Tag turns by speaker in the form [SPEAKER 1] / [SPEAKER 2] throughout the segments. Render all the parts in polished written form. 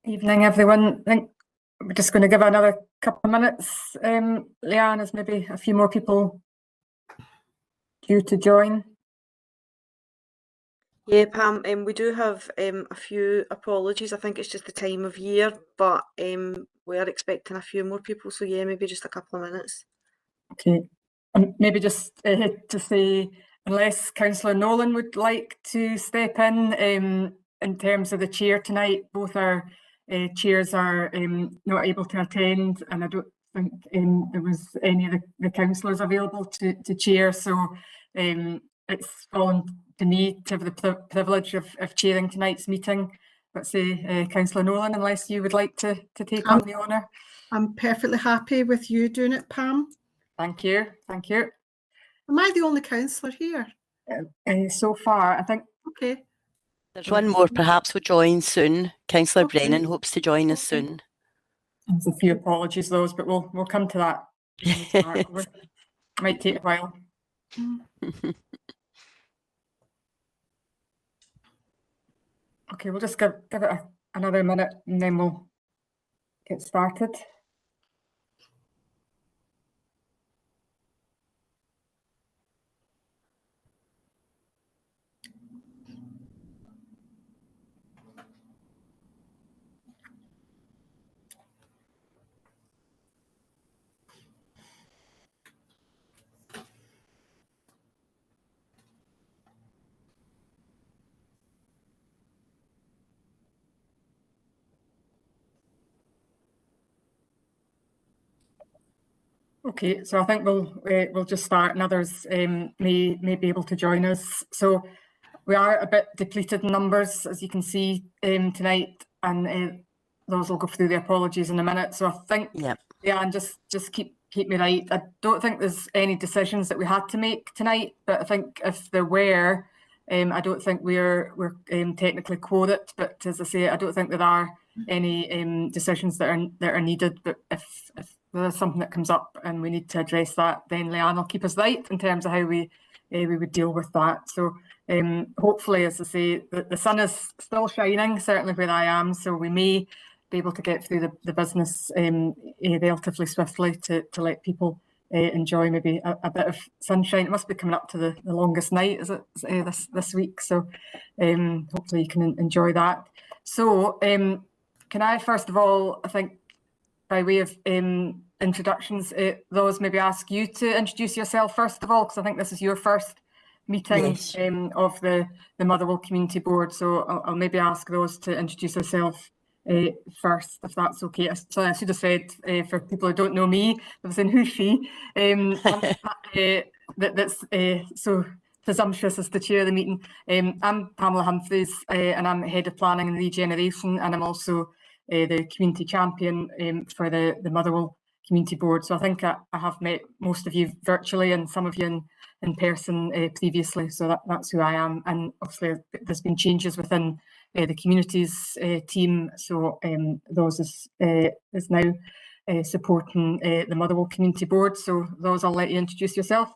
[SPEAKER 1] Evening, everyone. I think we're just going to give another couple of minutes, Leanne, as maybe a few more people due to join.
[SPEAKER 2] Yeah, Pam, we do have a few apologies. I think it's just the time of year, but we are expecting a few more people, so yeah, maybe just a couple of minutes.
[SPEAKER 1] Okay, and maybe just to say, unless Councillor Nolan would like to step in terms of the chair tonight, both our chairs are not able to attend, and I don't think there was any of the councillors available to chair, so it's fallen to me to have the privilege of chairing tonight's meeting. Let's say, Councillor Nolan, unless you would like to take on the honour.
[SPEAKER 3] I'm perfectly happy with you doing it, Pam.
[SPEAKER 1] Thank you, thank you.
[SPEAKER 3] Am I the only councillor here?
[SPEAKER 1] So far, I think.
[SPEAKER 3] Okay.
[SPEAKER 4] There's one more perhaps will join soon. Councillor
[SPEAKER 3] Okay.
[SPEAKER 4] Brennan hopes to join us soon.
[SPEAKER 1] There's a few apologies, those, but we'll come to that. It might take a while. Okay, we'll just give it another minute and then we'll get started. Okay, so I think we'll just start, and others may be able to join us. So we are a bit depleted in numbers, as you can see tonight, and those will go through the apologies in a minute. So I think, yeah, and just keep me right. I don't think there's any decisions that we had to make tonight, but I think if there were, I don't think we're technically quoted. But as I say, I don't think there are any decisions that are needed. But if there's something that comes up and we need to address that, then Leanne will keep us right in terms of how we would deal with that. So hopefully, as I say, the sun is still shining, certainly where I am, so we may be able to get through the business relatively swiftly to let people enjoy maybe a bit of sunshine. It must be coming up to the longest night, is it, this week? So hopefully you can enjoy that. So can I first of all, I think, by way of introductions, those maybe ask you to introduce yourself first of all, because I think this is your first meeting of the Motherwell Community Board. So I'll maybe ask those to introduce themselves first, if that's okay. So I should have said, for people who don't know me, I was saying who's she? That's so presumptuous as to chair the meeting. I'm Pamela Humphreys, and I'm Head of Planning and Regeneration, and I'm also the community champion for the Motherwell Community Board. So I think I have met most of you virtually and some of you in person previously. So that's who I am. And obviously there's been changes within the communities team. So those is now supporting the Motherwell Community Board. So those, I'll let you introduce yourself.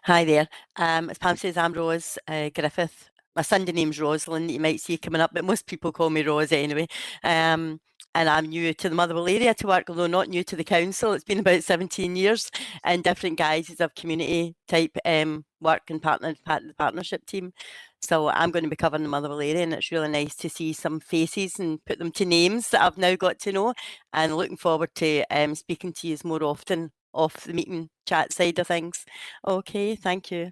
[SPEAKER 4] Hi there. As Pam says, I'm Rose Griffith. My Sunday name's Rosalind, that you might see coming up, but most people call me Rose anyway. And I'm new to the Motherwell area to work, although not new to the council. It's been about 17 years in different guises of community type work and partnership team. So I'm going to be covering the Motherwell area, and it's really nice to see some faces and put them to names that I've now got to know, and looking forward to speaking to you more often off the meeting chat side of things. Okay, thank you.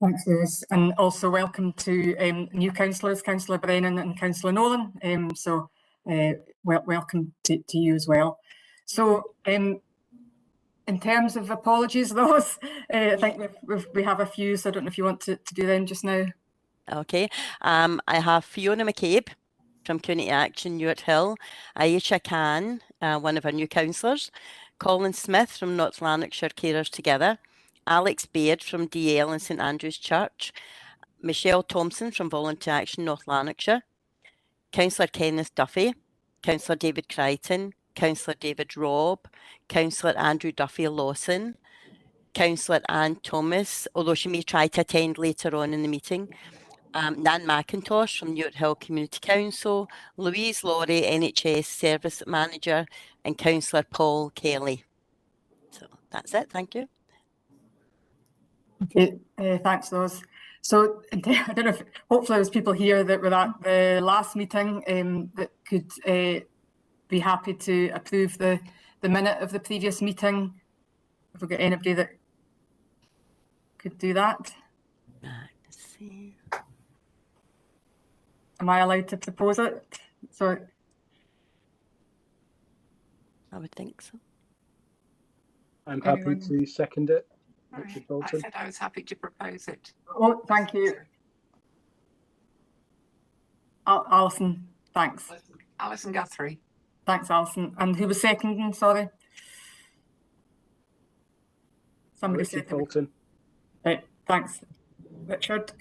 [SPEAKER 1] Thanks, Rose, and also welcome to new councillors, Councillor Brennan and Councillor Nolan. Welcome to you as well. So in terms of apologies, those I think we have a few, so I don't know if you want to do them just now.
[SPEAKER 4] Okay, I have Fiona McCabe from Community Action, Ewart Hill, Aisha Khan, one of our new councillors, Colin Smith from North Lanarkshire Carers Together, Alex Baird from DL and St Andrew's Church, Michelle Thompson from Volunteer Action North Lanarkshire, Councillor Kenneth Duffy, Councillor David Crichton, Councillor David Robb, Councillor Andrew Duffy Lawson, Councillor Anne Thomas, although she may try to attend later on in the meeting, Nan McIntosh from Newt Hill Community Council, Louise Laurie, NHS Service Manager, and Councillor Paul Kelly. So that's it. Thank you.
[SPEAKER 1] Okay, thanks, Rose. So I don't know if, hopefully there's people here that were at the last meeting that could be happy to approve the minute of the previous meeting. Have we got anybody that could do that?
[SPEAKER 4] Let's see.
[SPEAKER 1] Am I allowed to propose it? So
[SPEAKER 4] I would think so.
[SPEAKER 5] I'm happy
[SPEAKER 1] Anyone?
[SPEAKER 5] to second it.
[SPEAKER 6] Right.
[SPEAKER 5] Richard
[SPEAKER 6] I
[SPEAKER 5] Bolton.
[SPEAKER 6] said I was happy to propose it.
[SPEAKER 1] oh, thank you, Alison. Thanks.
[SPEAKER 6] Alison Guthrie.
[SPEAKER 1] Thanks, Alison. And who was seconding? Sorry. Somebody
[SPEAKER 5] Richard
[SPEAKER 1] seconded.
[SPEAKER 5] Bolton.
[SPEAKER 1] Right, thanks, Richard.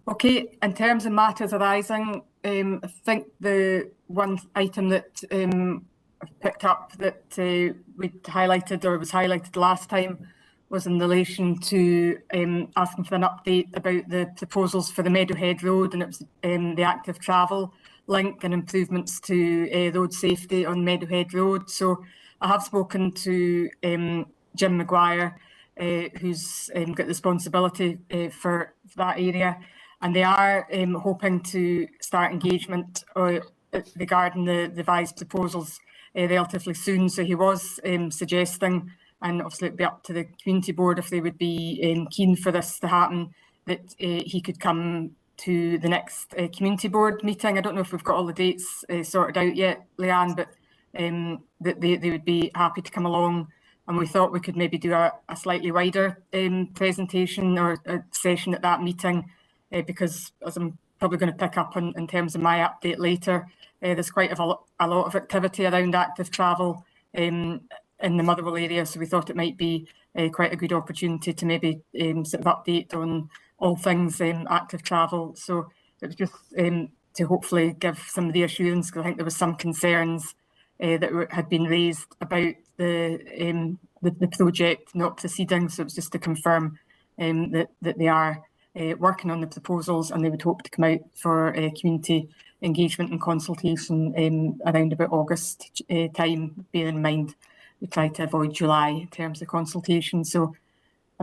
[SPEAKER 1] Okay, in terms of matters arising, I think the one item that I've picked up that we highlighted or was highlighted last time was in relation to asking for an update about the proposals for the Meadowhead Road, and it was the active travel link and improvements to road safety on Meadowhead Road. So I have spoken to Jim Maguire, who's got the responsibility for that area, and they are hoping to start engagement regarding the revised proposals relatively soon. So he was suggesting, and obviously it'd be up to the community board if they would be keen for this to happen, that he could come to the next community board meeting. I don't know if we've got all the dates sorted out yet, Leanne, but that they would be happy to come along. And we thought we could maybe do a slightly wider presentation or a session at that meeting, because as I'm probably going to pick up on in terms of my update later, there's quite a lot of activity around active travel in the Motherwell area. So we thought it might be quite a good opportunity to maybe sort of update on all things active travel. So it was just to hopefully give some of the assurance, because I think there was some concerns that had been raised about the project not proceeding. So it's just to confirm that they are working on the proposals, and they would hope to come out for community engagement and consultation around about August time. Bear in mind, we try to avoid July in terms of consultation. So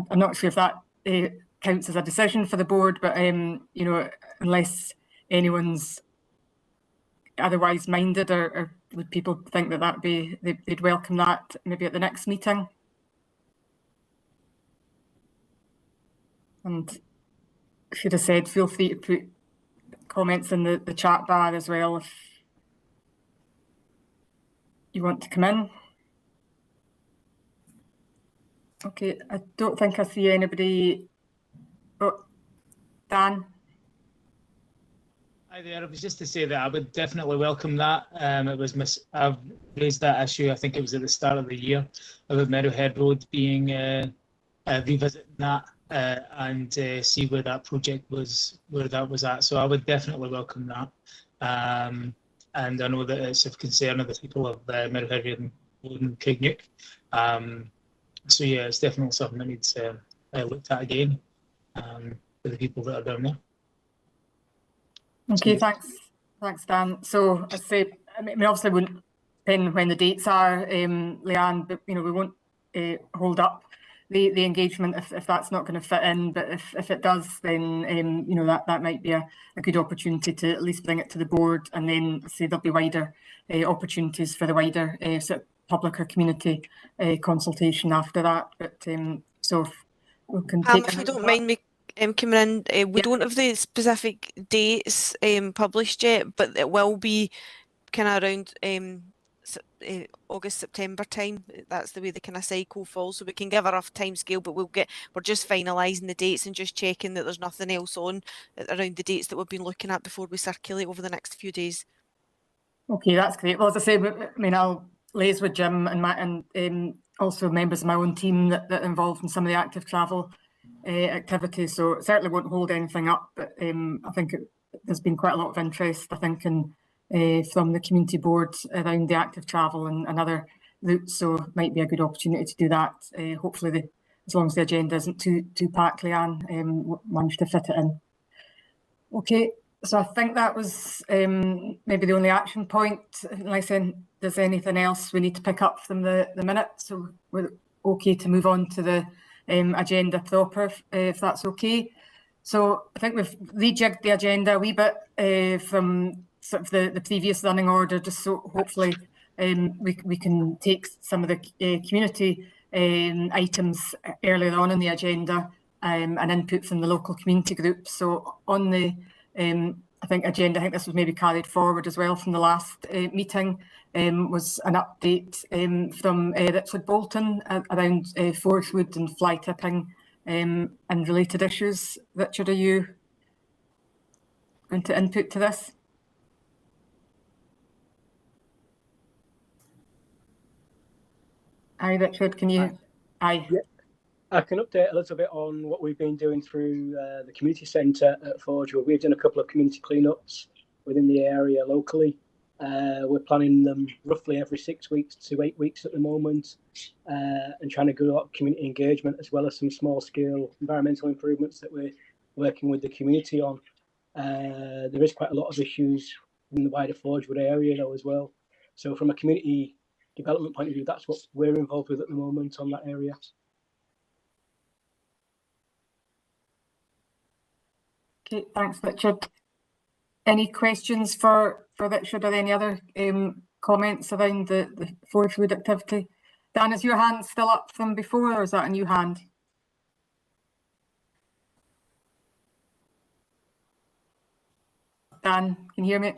[SPEAKER 1] I'm not sure if that counts as a decision for the board, but you know, unless anyone's otherwise minded, or would people think that that'd be, they'd welcome that maybe at the next meeting? And I should have said, feel free to put comments in the chat bar as well if you want to come in. Okay, I don't think I see anybody. Oh, Dan.
[SPEAKER 7] Hi there. It was just to say that I would definitely welcome that. I've raised that issue, I think it was at the start of the year, about Meadowhead Road being revisiting that and see where that project was, where that was at. So I would definitely welcome that. And I know that it's of concern of the people of Meadowhead Road and Craigneuk. So yeah, it's definitely something that needs looked at again for the people that are down there.
[SPEAKER 1] Okay, thanks, Dan. So I say, I mean, obviously wouldn't depend when the dates are, Leanne, but you know, we won't hold up the engagement if that's not going to fit in. But if it does, then you know, that might be a good opportunity to at least bring it to the board, and then say there'll be wider opportunities for the wider sort of public or community consultation after that. But so we can take.
[SPEAKER 2] If you don't mind me coming in, we don't have the specific dates published yet, but it will be kind of around August, September time. That's the way the kind of cycle falls, so we can give a rough time scale, but we're just finalising the dates and just checking that there's nothing else on around the dates that we've been looking at before we circulate over the next few days. Okay, that's great. Well, as I say, I mean, I'll liaise with Jim and also members of my own team that are involved in some of the active travel activities, so it certainly won't hold anything up, but I think there's been quite a lot of interest, I think, from the community board around the active travel and other routes, so it might be a good opportunity to do that. Hopefully, as long as the agenda isn't too packed, Leanne, manage to fit it in.
[SPEAKER 1] Okay, so I think that was maybe the only action point. Unless there's anything else we need to pick up from the minutes, so we're okay to move on to the agenda proper, if that's okay. So I think we've rejigged the agenda a wee bit from sort of the previous running order, just so hopefully we can take some of the community items earlier on in the agenda and input from the local community group. So on the I think agenda, I think this was maybe carried forward as well from the last meeting, was an update from Richard Bolton around forest wood and fly tipping and related issues. Richard, are you going to input to this? Hi, Richard, can you? Aye.
[SPEAKER 5] Yeah, I can update a little bit on what we've been doing through the community centre at Forgewood. We've done a couple of community cleanups within the area locally. We're planning them roughly every 6 weeks to 8 weeks at the moment, and trying to do a lot of community engagement as well as some small scale environmental improvements that we're working with the community on. There is quite a lot of issues in the wider Forgewood area though as well. So from a community development point of view, that's what we're involved with at the moment on that area.
[SPEAKER 1] Okay, thanks, Richard. Any questions for Richard or any other comments around the Forgewood activity? Dan, is your hand still up from before, or is that a new hand? Dan, can you hear me?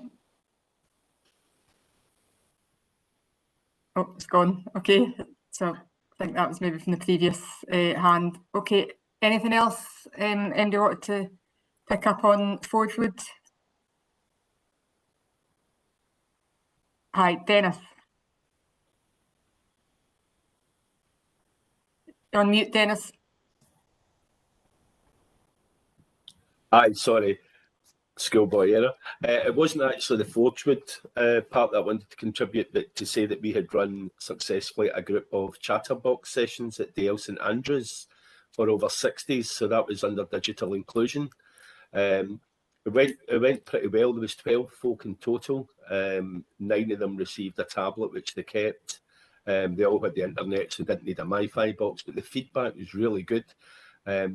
[SPEAKER 1] Oh, it's gone. Okay, so I think that was maybe from the previous hand. Okay, anything else anybody wanted to pick up on Forgewood? Hi, Dennis. You're on mute, Dennis.
[SPEAKER 8] Aye, sorry, schoolboy error. It wasn't actually the Forgewood part that I wanted to contribute, but to say that we had run successfully a group of chatterbox sessions at Dale St Andrews for over 60s, so that was under digital inclusion. It went pretty well. There was 12 folk in total. 9 of them received a tablet, which they kept. They all had the internet, so didn't need a MiFi box, but the feedback was really good.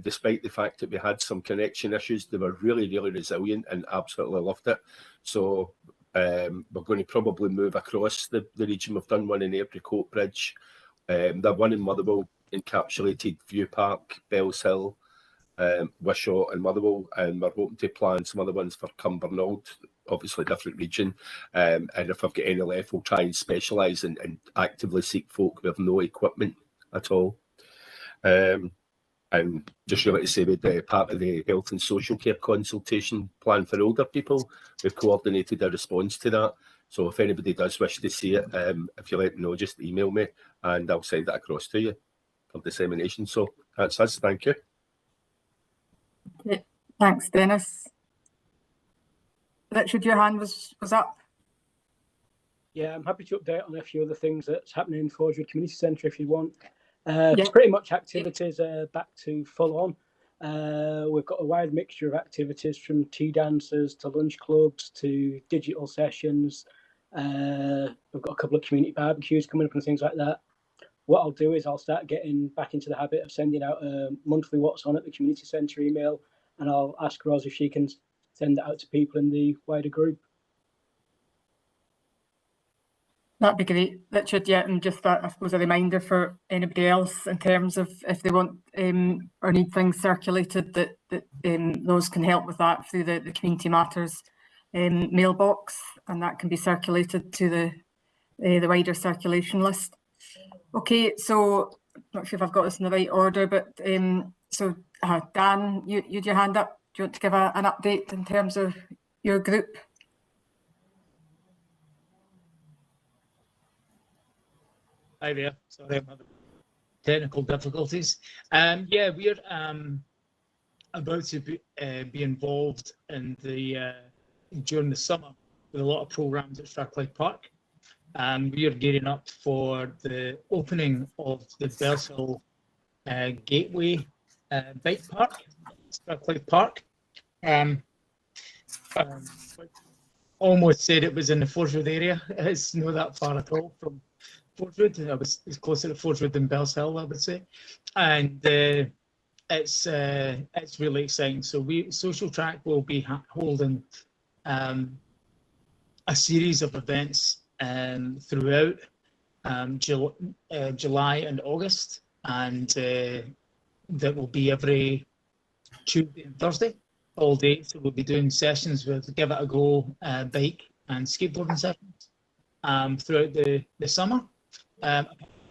[SPEAKER 8] Despite the fact that we had some connection issues, they were really, really resilient and absolutely loved it. So we're going to probably move across the region. We've done one in Airdrie Coatbridge. The one in Motherwell encapsulated View Park, Bells Hill, Wishaw and Motherwell, and we're hoping to plan some other ones for Cumbernauld, obviously different region, and if I've got any left, we'll try and specialise and actively seek folk who have no equipment at all. And just really to say that part of the health and social care consultation plan for older people, we've coordinated a response to that. So if anybody does wish to see it, if you let me know, just email me and I'll send it across to you for dissemination. So that's us. Thank you.
[SPEAKER 1] Okay. Thanks, Dennis. Richard, your hand was up.
[SPEAKER 5] Yeah, I'm happy to update on a few other things that's happening in Forgewood Community Centre if you want. Pretty much activities are back to full on. We've got a wide mixture of activities from tea dancers to lunch clubs to digital sessions. We've got a couple of community barbecues coming up and things like that. What I'll do is I'll start getting back into the habit of sending out a monthly what's on at the community centre email, and I'll ask Ros if she can send it out to people in the wider group.
[SPEAKER 1] That'd be great, Richard. Yeah, and just that, I suppose, a reminder for anybody else in terms of if they want or need things circulated, that those can help with that through the Community Matters mailbox, and that can be circulated to the wider circulation list. Okay, so I'm not sure if I've got this in the right order, but so Dan, you had your hand up. Do you want to give an update in terms of your group?
[SPEAKER 7] Hi there. Sorry, I'm having technical difficulties. Yeah, we're about to be involved in during the summer with a lot of programs at Strathclyde Park. We are gearing up for the opening of the Bells Hill Gateway Bike Park, Strathclyde Park. Almost said it was in the Forgewood area. It's not that far at all from Forgewood. It's closer to Forgewood than Bells Hill, I would say. And it's really exciting. So Social Track will be holding a series of events throughout July and August, and that will be every Tuesday and Thursday, all day. So we'll be doing sessions with Give It a Go bike and skateboarding sessions throughout the summer.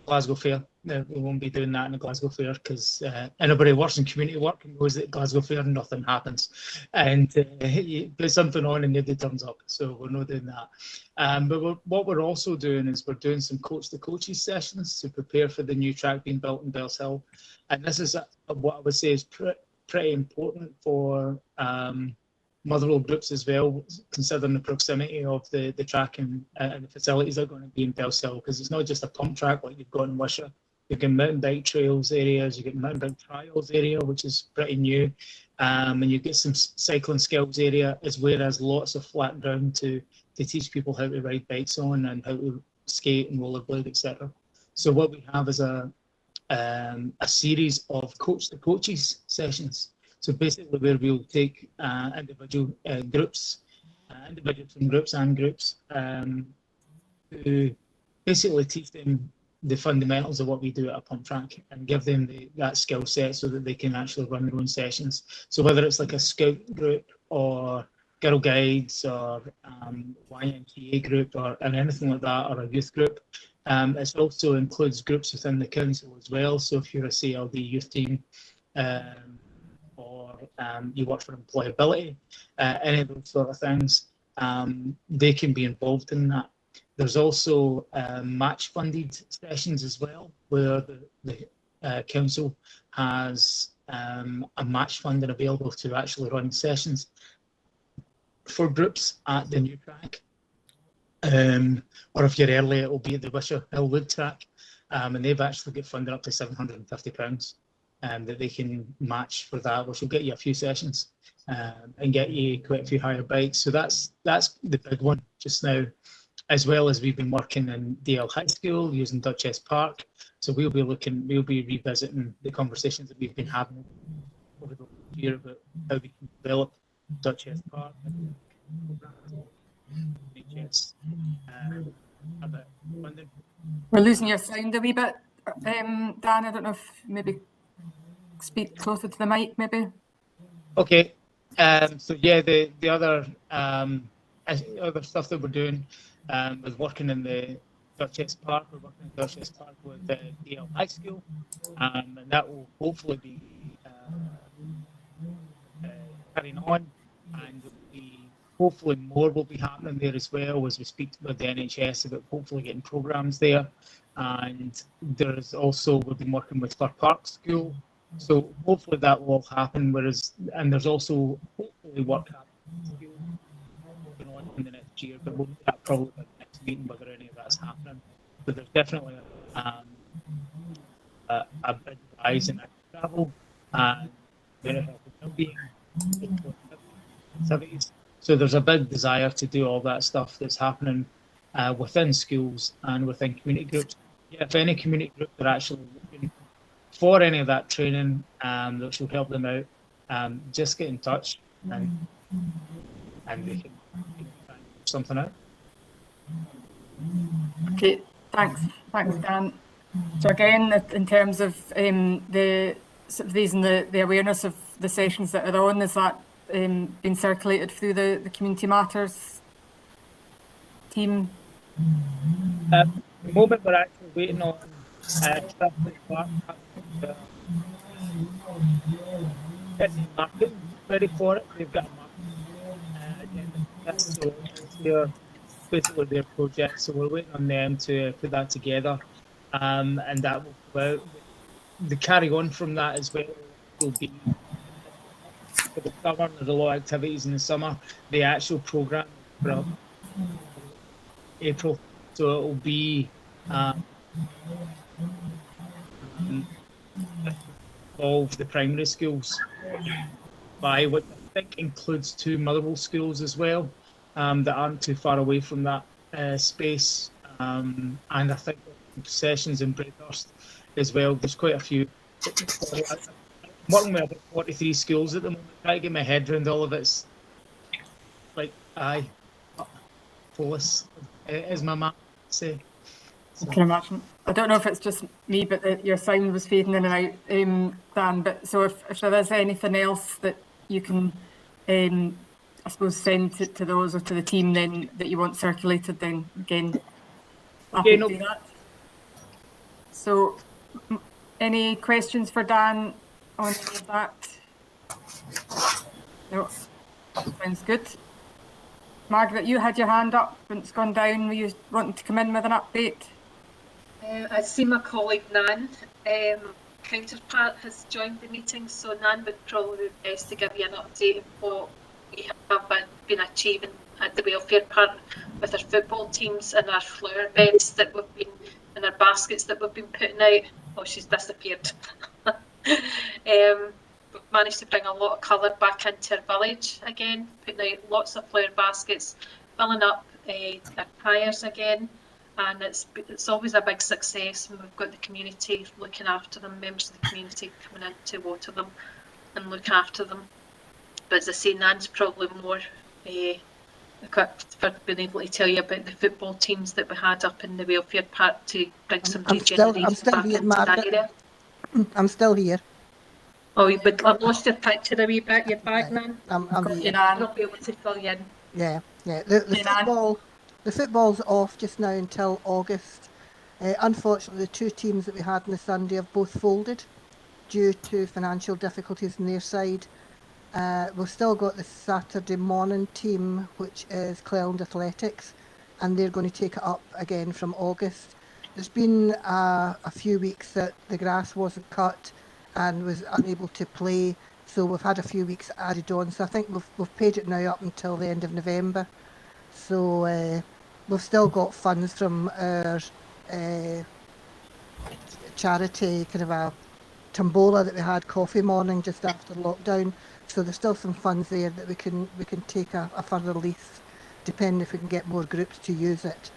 [SPEAKER 7] Glasgow Fair. We won't be doing that in the Glasgow Fair because anybody who works in community work knows that Glasgow Fair nothing happens, and you put something on and nobody turns up. So we're not doing that. But what we're also doing is we're doing some coach to coaches sessions to prepare for the new track being built in Bells Hill, and this is what I would say is pretty important for Motherwell groups as well, considering the proximity of the track and the facilities that are going to be in Bells Hill, because it's not just a pump track like you've got in Wishaw. You've got mountain bike trails areas, you've got mountain bike trials area, which is pretty new, and you get some cycling skills area, as well as lots of flat ground to teach people how to ride bikes on and how to skate and rollerblade, etc. So what we have is a series of coach to coaches sessions. So basically, where we'll take individual groups, individuals and groups, to basically teach them the fundamentals of what we do at a pump track and give them that skill set so that they can actually run their own sessions. So whether it's like a scout group or Girl Guides or YMCA group or anything like that, or a youth group, it also includes groups within the council as well. So if you're a CLD youth team, or you work for employability, any of those sort of things, they can be involved in that. There's also match funded sessions as well, where the council has a match funding available to actually run sessions for groups at the new track. Or if you're early, it will be at the Wishaw Hillwood track, and they've actually got funded up to £750. That they can match for that, which will get you a few sessions and get you quite a few higher bikes. So that's the big one just now, as well as we've been working in DL High School using Duchess Park. So we'll be revisiting the conversations that we've been having over the year about how we can develop Duchess Park.
[SPEAKER 1] We're losing your sound a wee bit, Dan. I don't know if maybe speak closer to the mic, maybe.
[SPEAKER 7] Okay. So yeah, the other stuff that we're doing is working in the Duchess Park. We're working in Duchess Park with the DL High School, and that will hopefully be carrying on, and hopefully more will be happening there as well as we speak with the NHS about hopefully getting programs there. And there's also, we've been working with Fir Park School. So hopefully that will all happen. And there's also hopefully work happening going on in the next year, but we'll do that probably at the next meeting whether any of that's happening. But there's definitely a big rise in travel and mental health and well-being activities. So there's a big desire to do all that stuff that's happening within schools and within community groups. Yeah, if any community group are actually looking for any of that training that will help them out, just get in touch and they can find something out.
[SPEAKER 1] Okay, thanks, Dan. So again, in terms of the raising the awareness of the sessions that are on, is that been circulated through the Community Matters team?
[SPEAKER 7] At the moment, we're actually waiting on Clark marketing ready for it. They've got a marketing agenda, so it's basically their project. So we're waiting on them to put that together, and that will go out. The carry on from that as well will be for the summer. There's a lot of activities in the summer. The actual program from April, so it will be involve the primary schools by what think includes 2 Motherwell schools as well, that aren't too far away from that space. And I think sessions in Braithurst as well. There's quite a few. I'm working with about 43 schools at the moment. Trying to get my head around all of it. It's like, aye, Polis, as my mum would say.
[SPEAKER 1] I can imagine. I don't know if it's just me, but your sound was fading in and out, Dan. But so if there is anything else that you can, I suppose, send to those or to the team then that you want circulated, then again, happy to do that. So, any questions for Dan on any of that? No, sounds good. Margaret, you had your hand up and it's gone down. Were you wanting to come in with an update?
[SPEAKER 9] I see my colleague Nan, counterpart, has joined the meeting, so Nan would probably be best to give you an update of what we have been achieving at the welfare part with our football teams and our flower beds that we've been, and our baskets that we've been putting out. Oh, she's disappeared. We've managed to bring a lot of colour back into our village again, putting out lots of flower baskets, filling up our pyres again. And it's always a big success when we've got the community looking after them, members of the community coming in to water them and look after them. But as I say, Nan's probably more equipped for being able to tell you about the football teams that we had up in the welfare park to bring some regeneration back into that area.
[SPEAKER 10] I'm still here.
[SPEAKER 9] Oh, but I've lost your picture a wee bit. You're back, Nan.
[SPEAKER 10] I'm here.
[SPEAKER 9] I'll be able to fill you in.
[SPEAKER 10] Yeah. The football's off just now until August. Unfortunately, the 2 teams that we had on the Sunday have both folded due to financial difficulties on their side. We've still got the Saturday morning team, which is Cleland Athletics, and they're going to take it up again from August. There's been a few weeks that the grass wasn't cut and was unable to play, so we've had a few weeks added on. So I think we've paid it now up until the end of November. So we've still got funds from our charity, kind of a tombola that we had coffee morning just after lockdown. So there's still some funds there that we can take a further lease, depending if we can get more groups to use it.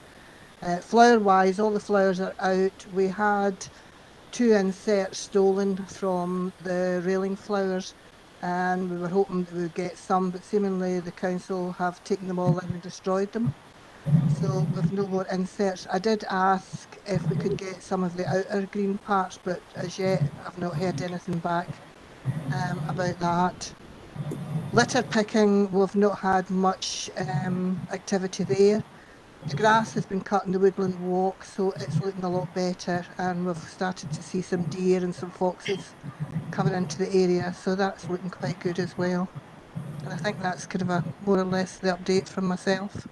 [SPEAKER 10] Flower wise, all the flowers are out. We had 2 inserts stolen from the railing flowers, and we were hoping that we would get some, but seemingly the council have taken them all in and destroyed them. So with no more inserts. I did ask if we could get some of the outer green parts, but as yet I've not heard anything back about that. Litter picking, we've not had much activity there. The grass has been cut in the woodland walk, so it's looking a lot better, and we've started to see some deer and some foxes coming into the area, so that's looking quite good as well. And I think that's kind of more or less the update from myself.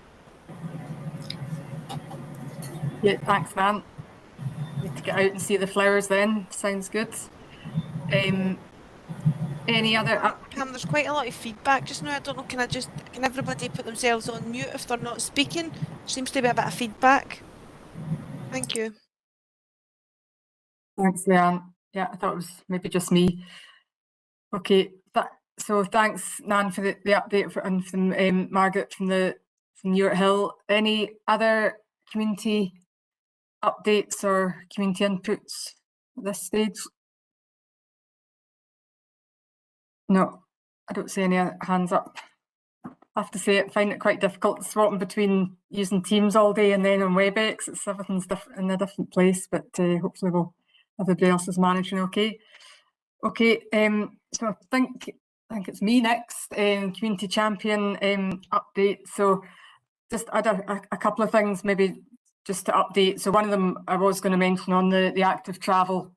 [SPEAKER 1] Yeah, thanks, Nan. Need to get out and see the flowers then. Sounds good. Any other?
[SPEAKER 2] Pam, there's quite a lot of feedback just now. I don't know, can everybody put themselves on mute if they're not speaking? There seems to be a bit of feedback. Thank you.
[SPEAKER 1] Thanks, Leanne. Yeah, I thought it was maybe just me. Okay, so thanks, Nan, for the update, and from Margaret from Ewart Hill. Any other community updates or community inputs at this stage? No, I don't see any hands up. I have to say, I find it quite difficult swapping between using Teams all day and then on WebEx. Everything's in a different place, but hopefully everybody else is managing okay. Okay, so I think it's me next, community champion update. So just add a couple of things maybe just to update. So one of them I was going to mention on the active travel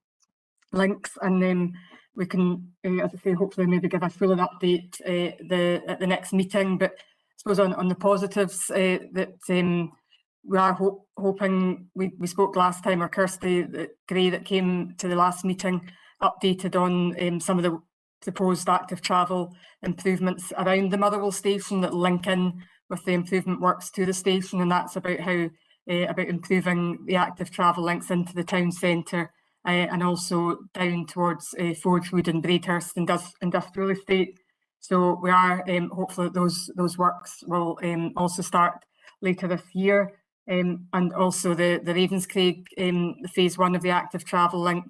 [SPEAKER 1] links, and then we can, as I say, hopefully maybe give a fuller update at the next meeting. But I suppose on the positives that we are hoping, we spoke last time, or Kirsty Gray that came to the last meeting updated on some of the proposed active travel improvements around the Motherwell station that link in with the improvement works to the station, and that's about how about improving the active travel links into the town centre and also down towards Forgewood and Braithurst Industrial Estate. So we are hopeful that those works will also start later this year. And also the Ravenscraig, the phase 1 of the active travel link,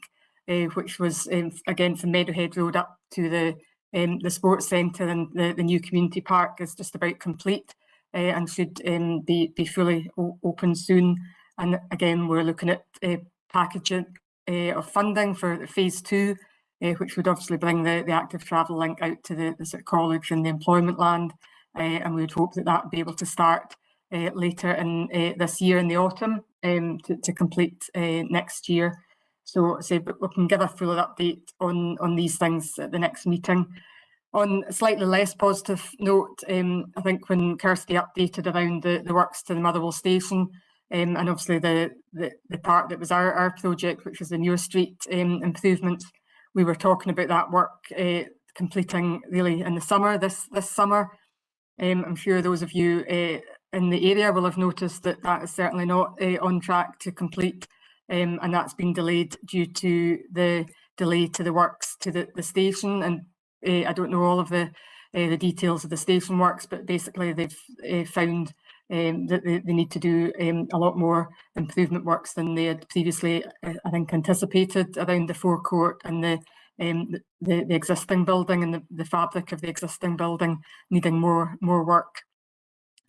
[SPEAKER 1] which was again from Meadowhead Road up to the sports centre and the new community park, is just about complete and should be fully open soon. And again, we're looking at packaging of funding for phase 2, which would obviously bring the active travel link out to the sort of college and the employment land, and we would hope that that would be able to start later in this year in the autumn to complete next year. So we can give a fuller update on these things at the next meeting. On a slightly less positive note, I think when Kirsty updated around the works to the Motherwell station, and obviously the part that was our project, which was the Muir Street improvements, we were talking about that work completing really in the summer, this summer. I'm sure those of you in the area will have noticed that that is certainly not on track to complete, and that's been delayed due to the delay to the works to the station. And I don't know all of the details of the station works, but basically they've found that they need to do a lot more improvement works than they had previously, I think, anticipated around the forecourt and the existing building and the fabric of the existing building needing more work.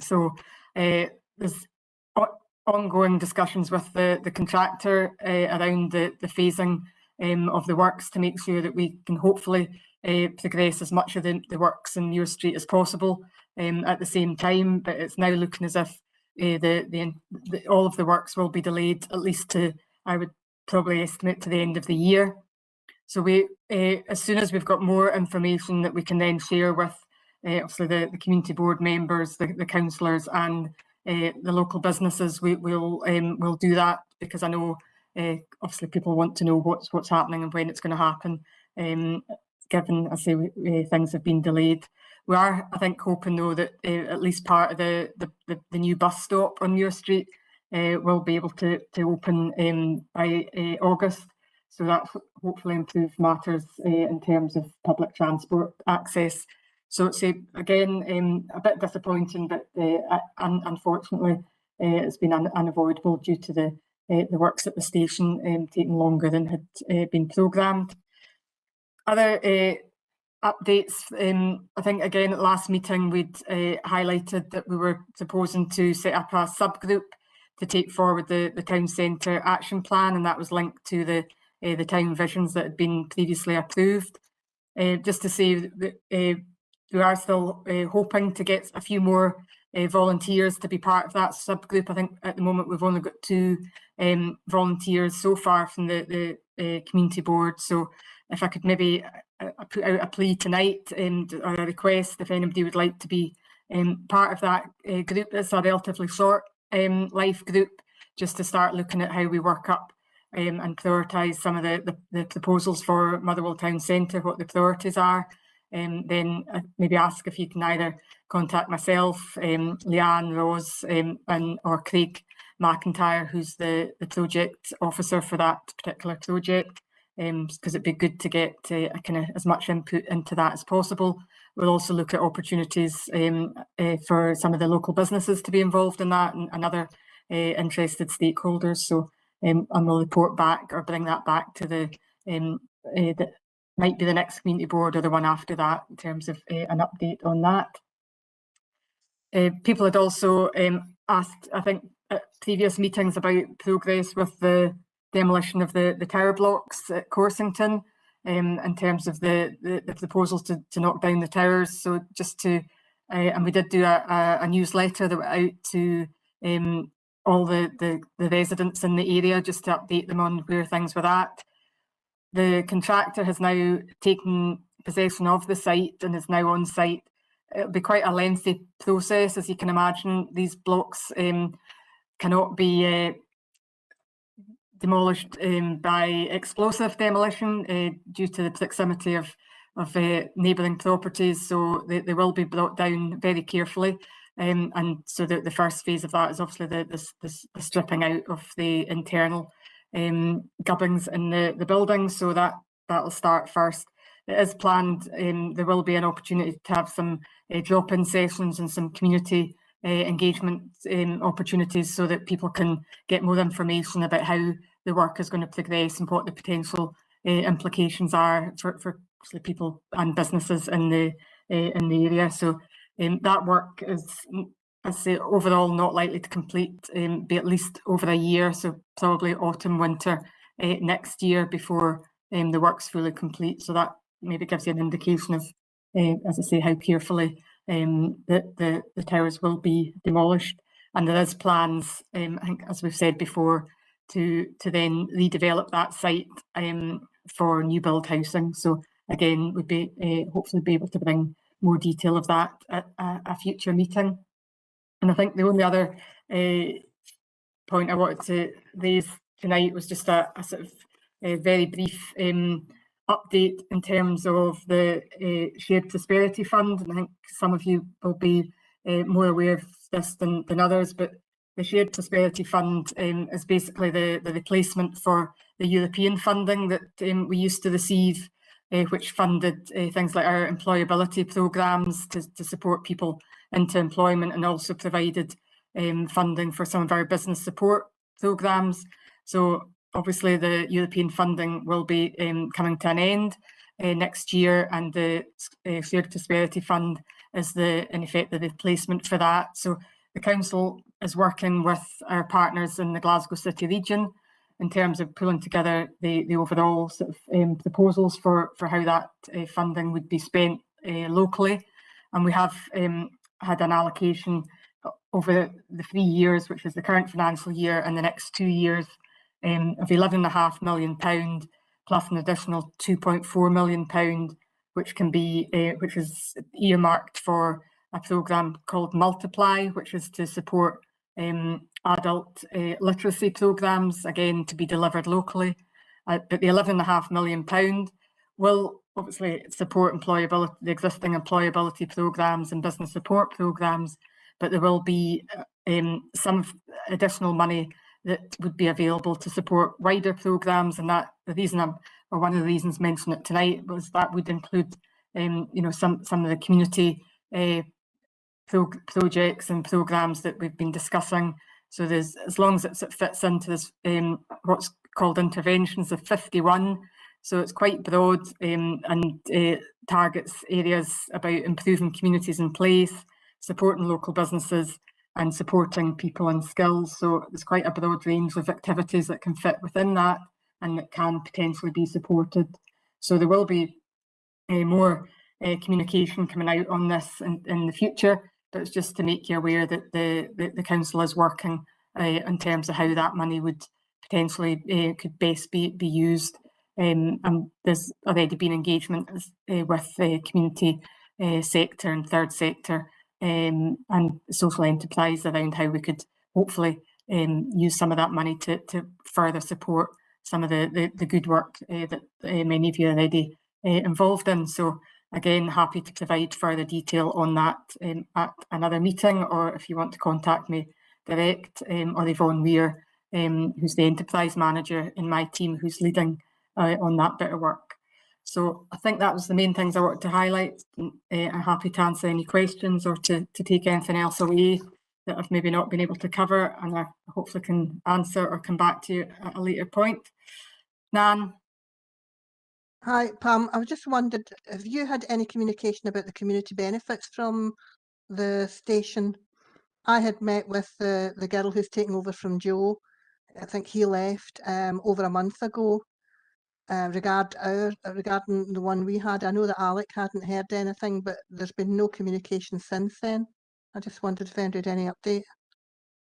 [SPEAKER 1] So there's ongoing discussions with the contractor around the phasing of the works to make sure that we can hopefully progress as much of the works in Muir Street as possible at the same time. But it's now looking as if all of the works will be delayed at least to, I would probably estimate, to the end of the year. So we, as soon as we've got more information that we can then share with obviously the community board members, the councillors and the local businesses, we'll do that, because I know obviously people want to know what's happening and when it's going to happen, given, I say, things have been delayed. We are, I think, hoping though that at least part of the new bus stop on Muir Street will be able to open by August. So that hopefully improves matters in terms of public transport access. So it's again a bit disappointing, but unfortunately it's been unavoidable due to the works at the station taking longer than had been programmed. Other updates, I think again at last meeting we'd highlighted that we were proposing to set up a subgroup to take forward the town centre action plan, and that was linked to the town visions that had been previously approved. Just to say that we are still hoping to get a few more volunteers to be part of that subgroup. I think at the moment we've only got 2 volunteers so far from the community board. So if I could maybe put out a plea tonight or a request, if anybody would like to be part of that group. It's a relatively short life group, just to start looking at how we work up and prioritise some of the proposals for Motherwell Town Centre, what the priorities are. Then maybe ask if you can either contact myself, Leanne, Rose, or Craig McIntyre, who's the project officer for that particular project, because it'd be good to get as much input into that as possible. We'll also look at opportunities for some of the local businesses to be involved in that, and other interested stakeholders. So and we'll report back or bring that back to the might be the next community board or the one after that in terms of an update on that. People had also asked, I think, at previous meetings about progress with the demolition of the tower blocks at Coursington, in terms of the proposals to knock down the towers. So just to, and we did do a newsletter that went out to all the residents in the area, just to update them on where things were at. The contractor has now taken possession of the site and is now on site. It'll be quite a lengthy process, as you can imagine. These blocks cannot be demolished by explosive demolition due to the proximity of neighbouring properties, so they will be brought down very carefully. And so the first phase of that is obviously the stripping out of the internal gubbings in the building, so that'll start first. it is planned, there will be an opportunity to have some drop-in sessions and some community engagement opportunities so that people can get more information about how the work is going to progress and what the potential implications are for people and businesses in the area. So that work is, I say, overall not likely to complete, be at least over a year, so probably autumn, winter next year before the work's fully complete. So that maybe gives you an indication of, as I say, how carefully the towers will be demolished. And there is plans, I think, as we've said before, to then redevelop that site for new build housing. So again, we'd be hopefully be able to bring more detail of that at a future meeting. And I think the only other point I wanted to raise tonight was just a sort of very brief update in terms of the Shared Prosperity Fund. And I think some of you will be more aware of this than others, but the Shared Prosperity Fund is basically the replacement for the European funding that we used to receive, which funded things like our employability programmes to support people into employment, and also provided funding for some of our business support programmes. So obviously the European funding will be coming to an end next year, and the Shared Prosperity Fund is in effect the replacement for that. So the Council is working with our partners in the Glasgow City region in terms of pulling together the overall sort of proposals for how that funding would be spent locally. And we have had an allocation over the 3 years, which is the current financial year and the next 2 years, of £11.5 million plus an additional £2.4 million, which can be which is earmarked for a programme called Multiply, which is to support adult literacy programmes, again to be delivered locally. But the £11.5 million will obviously support employability, the existing employability programmes and business support programmes, but there will be some additional money that would be available to support wider programmes. And that the reason or one of the reasons mentioned it tonight was that would include some of the community projects and programmes that we've been discussing. So there's, as long as it fits into this what's called interventions of 51, so it's quite broad and targets areas about improving communities in place, supporting local businesses and supporting people and skills. So there's quite a broad range of activities that can fit within that and that can potentially be supported. So there will be more communication coming out on this in the future, but it's just to make you aware that the Council is working in terms of how that money would potentially could best be used. And there's already been engagement with the community sector and third sector and social enterprise around how we could hopefully use some of that money to further support some of the good work that many of you are already involved in. So again, happy to provide further detail on that at another meeting, or if you want to contact me direct, or Yvonne Weir, who's the enterprise manager in my team, who's leading on that bit of work. So I think that was the main things I wanted to highlight. I'm happy to answer any questions or to take anything else away that I've maybe not been able to cover, and I hopefully can answer or come back to you at a later point. Nan?
[SPEAKER 10] Hi, Pam. I just wondered, have you had any communication about the community benefits from the station? I had met with the girl who's taking over from Joe. I think he left over a month ago. Regarding the one we had, I know that Alec hadn't heard anything, but there's been no communication since then. I just wondered if anybody had any update.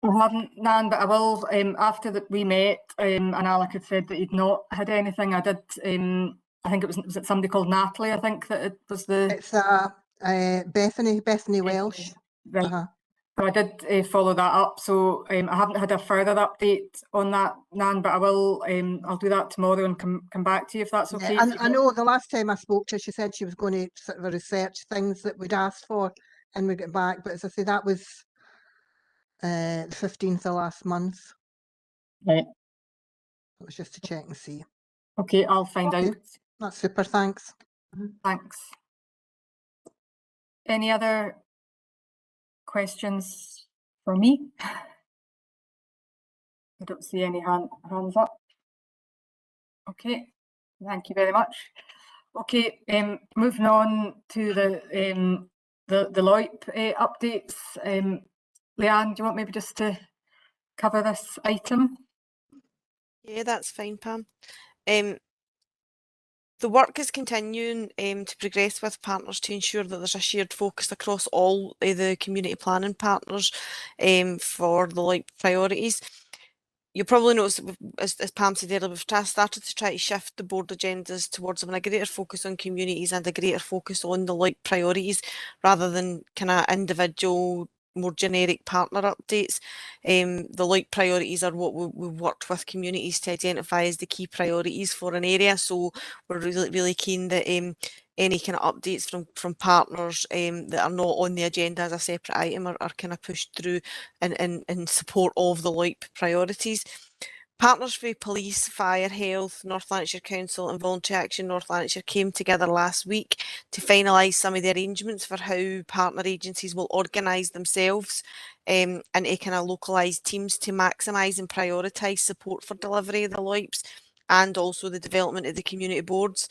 [SPEAKER 1] I haven't, Nan, but I will. After that we met, and Alec had said that he'd not had anything. I did. I think was it somebody called Natalie? I think that it was the.
[SPEAKER 10] It's Bethany Welsh.
[SPEAKER 1] Right. So I did follow that up. So I haven't had a further update on that, Nan, but I will. I'll do that tomorrow and come back to you if that's okay.
[SPEAKER 10] Yeah, I know the last time I spoke to her, she said she was going to sort of research things that we'd asked for and we'd get back. But as I say, that was the 15th of last month.
[SPEAKER 1] Right.
[SPEAKER 10] It was just to check and see.
[SPEAKER 1] Okay, I'll find out.
[SPEAKER 10] That's super, thanks.
[SPEAKER 1] Thanks. Any other questions for me? I don't see any hands up. Okay, thank you very much. Okay, moving on to the LOIP updates. Leanne, do you want maybe just to cover this item?
[SPEAKER 2] Yeah, that's fine, Pam. The work is continuing to progress with partners to ensure that there's a shared focus across all the community planning partners for the LOIP priorities. You'll probably notice, as Pam said earlier, we've started to try to shift the board agendas towards a greater focus on communities and a greater focus on the LOIP priorities rather than kind of individual, more generic partner updates. The LOIP priorities are what we worked with communities to identify as the key priorities for an area. So we're really keen that any kind of updates from partners that are not on the agenda as a separate item are kind of pushed through in support of the LOIP priorities. Partners for police, fire, health, North Lanarkshire Council and Voluntary Action North Lanarkshire came together last week to finalise some of the arrangements for how partner agencies will organise themselves and to kind of localise teams to maximise and prioritise support for delivery of the LOIPs and also the development of the community boards.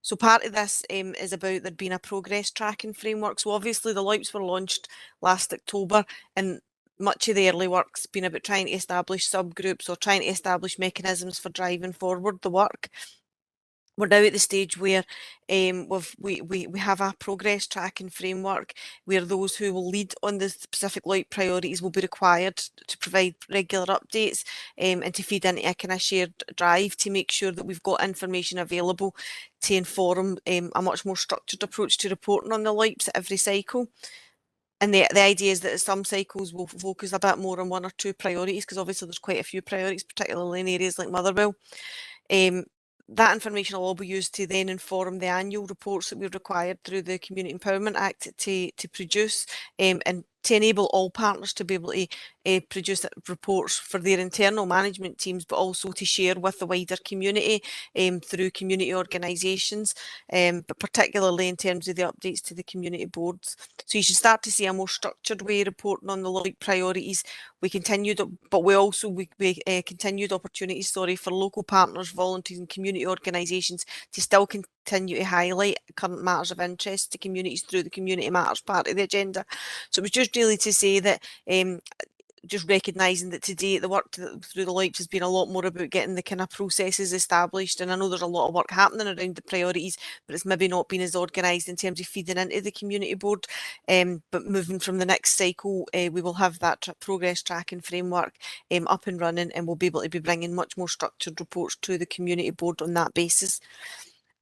[SPEAKER 2] So part of this is about there being a progress tracking framework. So obviously the LOIPs were launched last October and much of the early work's been about trying to establish subgroups or trying to establish mechanisms for driving forward the work. We're now at the stage where we have a progress tracking framework where those who will lead on the specific LOIP priorities will be required to provide regular updates and to feed into a kind of shared drive to make sure that we've got information available to inform a much more structured approach to reporting on the LOIPs at every cycle. And the idea is that some cycles will focus a bit more on one or two priorities because obviously there's quite a few priorities, particularly in areas like Motherwell. That information will all be used to then inform the annual reports that we're required through the Community Empowerment Act to produce and to enable all partners to be able to produce reports for their internal management teams, but also to share with the wider community through community organisations, but particularly in terms of the updates to the community boards. So you should start to see a more structured way of reporting on the LOIP priorities. We continued opportunities, for local partners, volunteers and community organisations to still continue to highlight current matters of interest to communities through the Community Matters part of the agenda. So it was just really to say that just recognising that today the work through the LOIPs has been a lot more about getting the kind of processes established, and I know there's a lot of work happening around the priorities, but it's maybe not been as organised in terms of feeding into the community board. But moving from the next cycle, we will have that progress tracking framework up and running, and we'll be able to be bringing much more structured reports to the community board on that basis.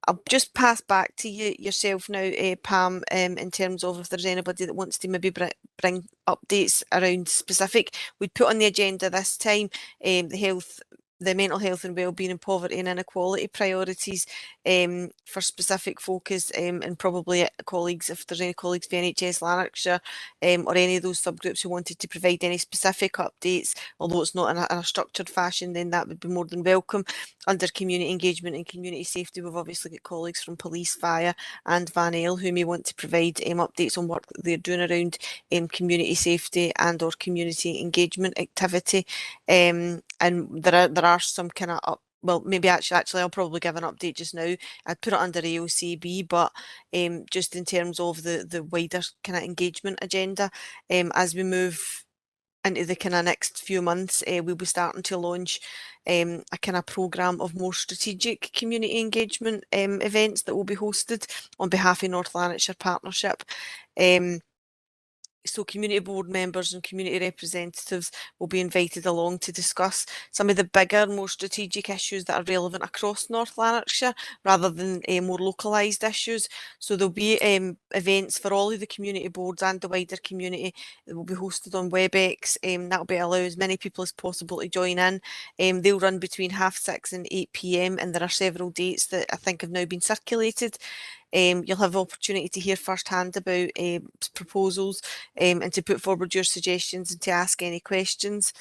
[SPEAKER 2] I'll just pass back to yourself now, Pam, in terms of if there's anybody that wants to maybe bring updates around specific. We'd put on the agenda this time the mental health and wellbeing and poverty and inequality priorities for specific focus and probably colleagues, if there's any colleagues for NHS Lanarkshire or any of those subgroups who wanted to provide any specific updates, although it's not in a structured fashion, then that would be more than welcome. Under community engagement and community safety, we've obviously got colleagues from police, fire and Van Ale who may want to provide updates on work that they're doing around community safety and or community engagement activity. And there are some kind of maybe actually I'll probably give an update just now. I'd put it under AOCB, but just in terms of the wider kind of engagement agenda, as we move into the kind of next few months, we'll be starting to launch a kind of programme of more strategic community engagement events that will be hosted on behalf of North Lanarkshire Partnership. So community board members and community representatives will be invited along to discuss some of the bigger, more strategic issues that are relevant across North Lanarkshire rather than more localised issues. So there'll be events for all of the community boards and the wider community that will be hosted on WebEx. That'll be allow as many people as possible to join in. They'll run between 6:30 and 8 p.m. and there are several dates that I think have now been circulated. You'll have the opportunity to hear firsthand about proposals and to put forward your suggestions and to ask any questions.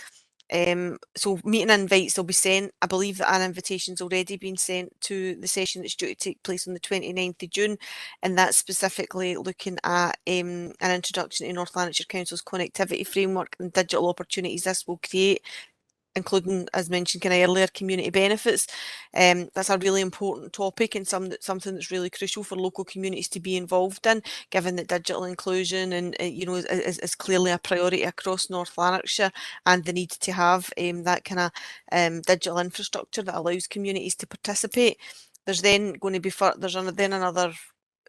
[SPEAKER 2] So meeting invites will be sent. I believe that an invitation's already been sent to the session that's due to take place on the 29th of June, and that's specifically looking at an introduction to North Lanarkshire Council's connectivity framework and digital opportunities this will create, including, as mentioned kind of earlier, community benefits. That's a really important topic and something that's really crucial for local communities to be involved in, given that digital inclusion and is clearly a priority across North Lanarkshire, and the need to have that kind of digital infrastructure that allows communities to participate. There's then going to be another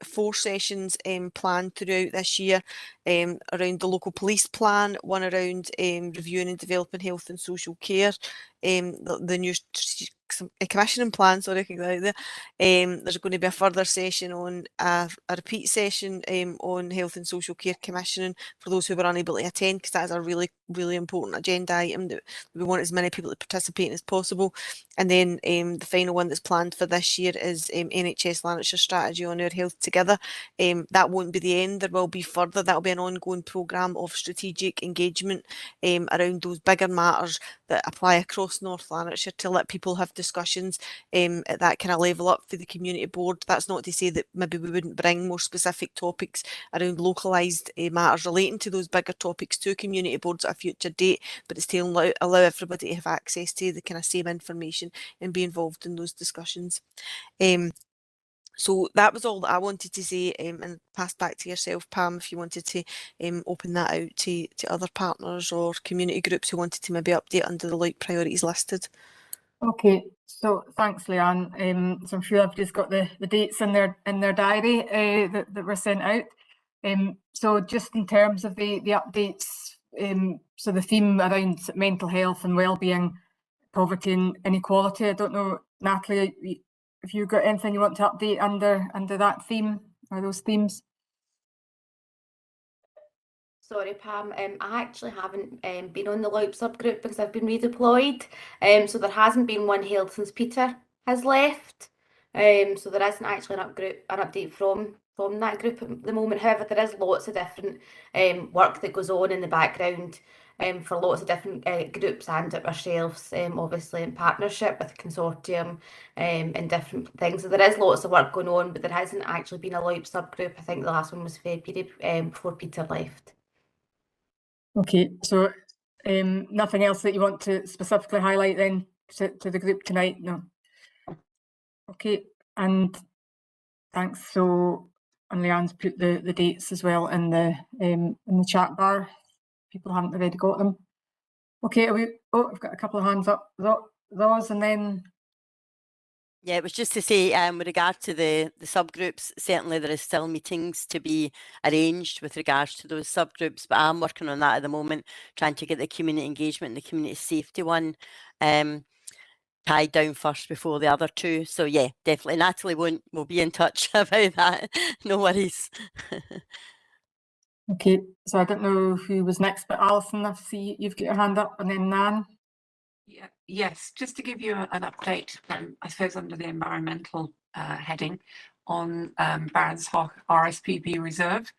[SPEAKER 2] 4 sessions planned throughout this year around the local police plan, one around reviewing and developing health and social care, the new commissioning plan, sorry, I can get out there. There's going to be a further session on a repeat session on health and social care commissioning for those who were unable to attend, because that is a really, really important agenda item that we want as many people to participate in as possible. And then the final one that's planned for this year is NHS Lanarkshire Strategy on Our Health Together. That won't be the end, there will be further, that will be an ongoing programme of strategic engagement around those bigger matters that apply across North Lanarkshire to let people have discussions at that kind of level up for the community board. That's not to say that maybe we wouldn't bring more specific topics around localised matters relating to those bigger topics to community boards at a future date, but it's to allow everybody to have access to the kind of same information and be involved in those discussions. So that was all that I wanted to say, and pass back to yourself, Pam, if you wanted to open that out to other partners or community groups who wanted to maybe update under the like priorities listed.
[SPEAKER 1] Okay, so thanks, Leanne. So I'm sure everybody's got the dates in their diary that were sent out. So just in terms of the updates, so the theme around mental health and wellbeing, poverty and inequality. I don't know, Natalie, if you've got anything you want to update under that theme or those themes.
[SPEAKER 11] Sorry, Pam, I actually haven't been on the LOUP subgroup because I've been redeployed. So there hasn't been one held since Peter has left. So there isn't actually an update from that group at the moment. However, there is lots of different work that goes on in the background for lots of different groups and ourselves, obviously in partnership with the consortium and different things. So there is lots of work going on, but there hasn't actually been a LOUP subgroup. I think the last one was February before Peter left.
[SPEAKER 1] Okay, so nothing else that you want to specifically highlight then to the group tonight? No. Okay, and thanks. So, and Leanne's put the dates as well in the chat bar. People haven't already got them. Okay, we've got a couple of hands up. Those, and then.
[SPEAKER 4] Yeah, it was just to say, with regard to the subgroups, certainly there is still meetings to be arranged with regards to those subgroups, but I'm working on that at the moment, trying to get the community engagement and the community safety one tied down first before the other two. So yeah, definitely Natalie will be in touch about that. No worries.
[SPEAKER 1] Okay, so I don't know who was next, but Alison, I see you've got your hand up, and then Nan.
[SPEAKER 6] Yeah, yes, just to give you an update, I suppose under the environmental heading on Barons Hock RSPB Reserve.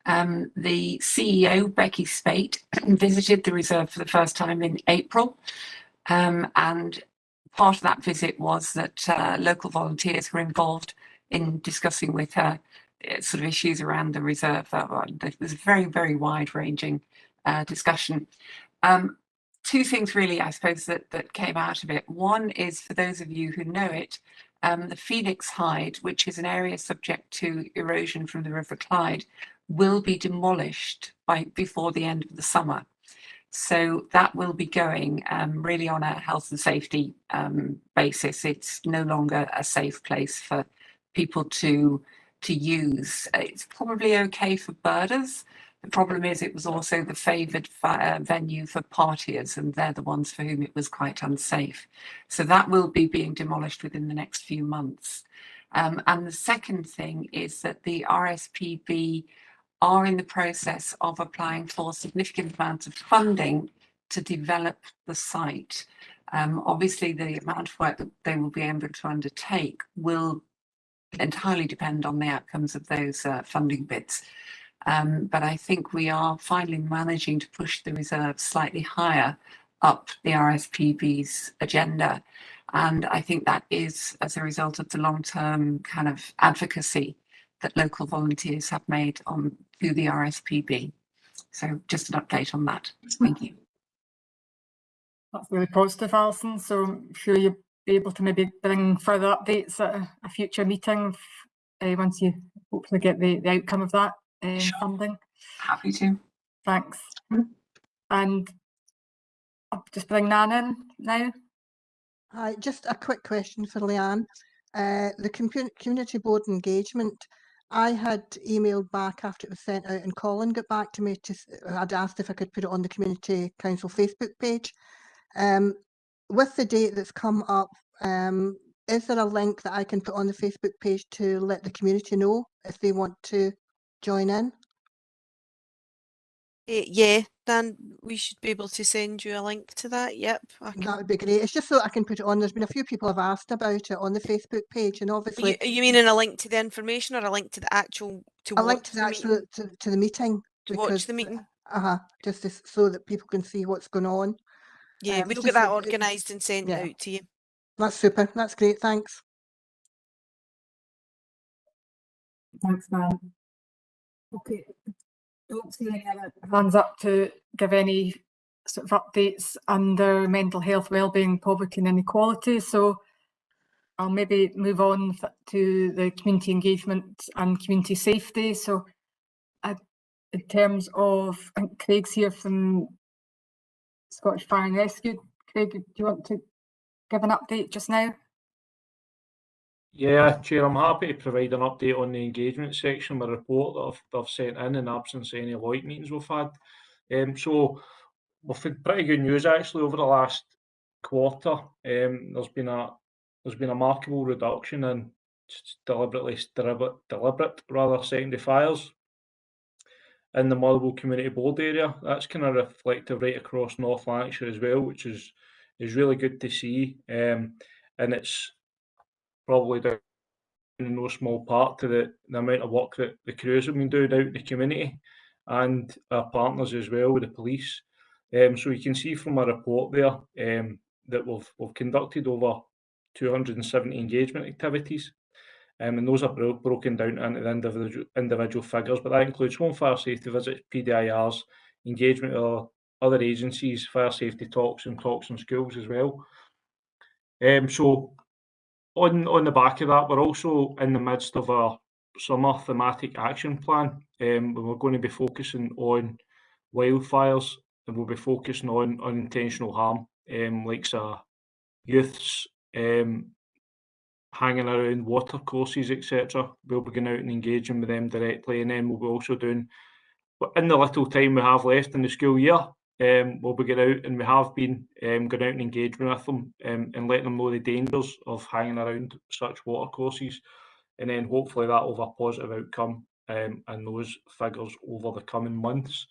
[SPEAKER 6] The CEO, Becky Spate, visited the reserve for the first time in April, and part of that visit was that local volunteers were involved in discussing with her sort of issues around the reserve. There's a very, very wide-ranging discussion. Two things really, I suppose, that came out of it. One is, for those of you who know it, the Phoenix Hide, which is an area subject to erosion from the River Clyde, will be demolished before the end of the summer. So that will be going really on a health and safety basis. It's no longer a safe place for people to use. It's probably okay for birders. The problem is it was also the favoured venue for partiers, and they're the ones for whom it was quite unsafe. So that will be being demolished within the next few months. And the second thing is that the RSPB are in the process of applying for significant amounts of funding to develop the site. Obviously, the amount of work that they will be able to undertake will entirely depend on the outcomes of those funding bids. But I think we are finally managing to push the reserve slightly higher up the RSPB's agenda. And I think that is as a result of the long-term kind of advocacy that local volunteers have made on to the RSPB. So just an update on that. Thank you.
[SPEAKER 1] That's really positive, Alison. So I'm sure you'll be able to maybe bring further updates at a future meeting once you hopefully get the outcome of that funding.
[SPEAKER 6] Happy to.
[SPEAKER 1] Thanks. And I'll just bring Nan in now.
[SPEAKER 10] Hi, just a quick question for Leanne. The community board engagement, I had emailed back after it was sent out and Colin got back to me. I'd asked if I could put it on the Community Council Facebook page. With the date that's come up, is there a link that I can put on the Facebook page to let the community know if they want to join in?
[SPEAKER 2] Yeah, Dan, we should be able to send you a link to that. Yep.
[SPEAKER 10] That would be great. It's just so I can put it on. There's been a few people have asked about it on the Facebook page, and obviously.
[SPEAKER 2] Are you meaning a link to the information or a link to the actual
[SPEAKER 10] a link to the actual to the meeting?
[SPEAKER 2] To watch the meeting.
[SPEAKER 10] Just so that people can see what's going on.
[SPEAKER 2] Yeah, we'll get that organised and sent out to you.
[SPEAKER 10] That's super. That's great. Thanks.
[SPEAKER 1] Thanks, Nan. Okay. Don't see any other hands up to give any sort of updates under mental health, wellbeing, poverty and inequality. So I'll maybe move on to the community engagement and community safety. So in terms of, I think Craig's here from Scottish Fire and Rescue. Craig, do you want to give an update just now?
[SPEAKER 12] Yeah, Chair, I'm happy to provide an update on the engagement section of my report that I've sent in absence of any LOIT meetings we've had. So we've had pretty good news actually over the last quarter. There's been a markable reduction in deliberate secondary fires in the Motherwell Community Board area. That's kind of reflective right across North Lanarkshire as well, which is really good to see. And it's probably down in no small part to the amount of work that the crews have been doing out in the community and our partners as well with the police. So you can see from our report there that we've conducted over 270 engagement activities. And those are broken down into the individual figures, but that includes home fire safety visits, PDIRs, engagement with other agencies, fire safety talks in schools as well. So on the back of that, we're also in the midst of a summer thematic action plan. We're going to be focusing on wildfires, and we'll be focusing on unintentional harm, like youths hanging around water courses, etc. We'll be going out and engaging with them directly, and then we'll be also doing, in the little time we have left in the school year, we'll be going out, and we have been going out and engaging with them and letting them know the dangers of hanging around such water courses, and then hopefully that will have a positive outcome and those figures over the coming months.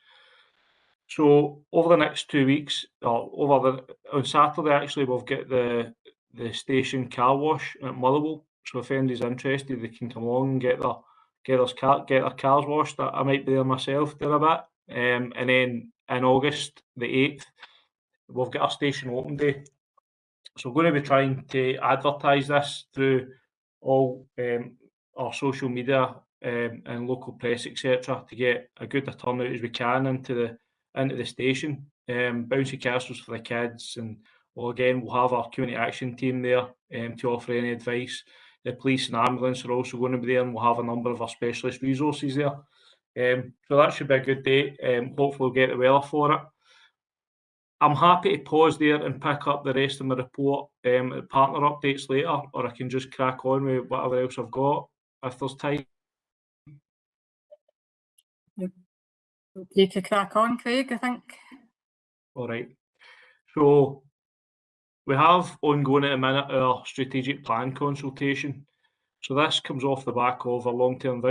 [SPEAKER 12] So over the next 2 weeks, on Saturday actually, we'll get the station car wash at Motherwell. So if anybody's interested, they can come along and get their cars washed. I might be there myself doing a bit. And then in August the 8th, we've got our station open day. So we're going to be trying to advertise this through all our social media and local press, etc., to get a good a turnout as we can into the station. Bouncy castles for the kids, and we'll have our community action team there to offer any advice. The police and ambulance are also going to be there, and we'll have a number of our specialist resources there. So that should be a good day. Hopefully we'll get the weather for it. I'm happy to pause there and pick up the rest of my report at partner updates later, or I can just crack on with whatever else I've got if there's time.
[SPEAKER 1] Okay to crack on, Craig, I think.
[SPEAKER 12] All right. So we have ongoing at the minute our strategic plan consultation. So this comes off the back of a long-term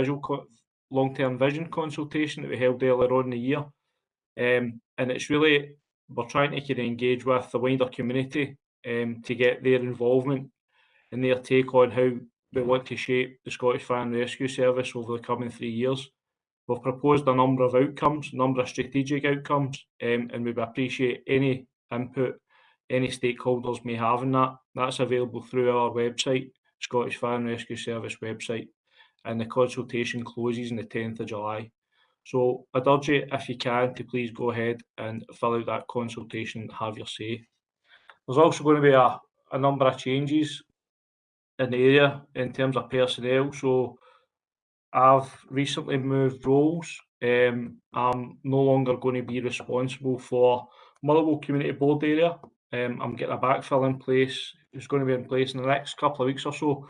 [SPEAKER 12] vision consultation that we held earlier on in the year. And it's really, we're trying to engage with the wider community to get their involvement and their take on how we want to shape the Scottish Fire and Rescue Service over the coming 3 years. We've proposed a number of outcomes, a number of strategic outcomes, and we would appreciate any input any stakeholders may have in that. That's available through our website, Scottish Fire and Rescue Service website, and the consultation closes on the 10th of July. So I'd urge you, if you can, to please go ahead and fill out that consultation and have your say. There's also going to be a number of changes in the area in terms of personnel. So I've recently moved roles. I'm no longer going to be responsible for Motherwell Community Board area. I'm getting a backfill in place. It's going to be in place in the next couple of weeks or so.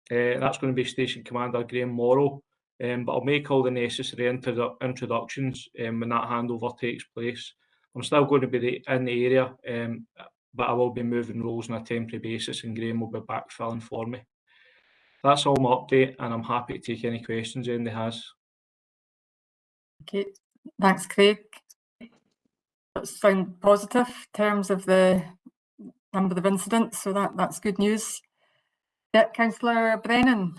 [SPEAKER 12] That's going to be Station Commander Graham Morrow. But I'll make all the necessary introductions when that handover takes place. I'm still going to be in the area, but I will be moving roles on a temporary basis, and Graham will be backfilling for me. That's all my update, and I'm happy to take any questions anybody has.
[SPEAKER 1] Okay, thanks, Craig. That sounds positive in terms of the number of incidents, so that's good news. Yeah, Councillor Brennan.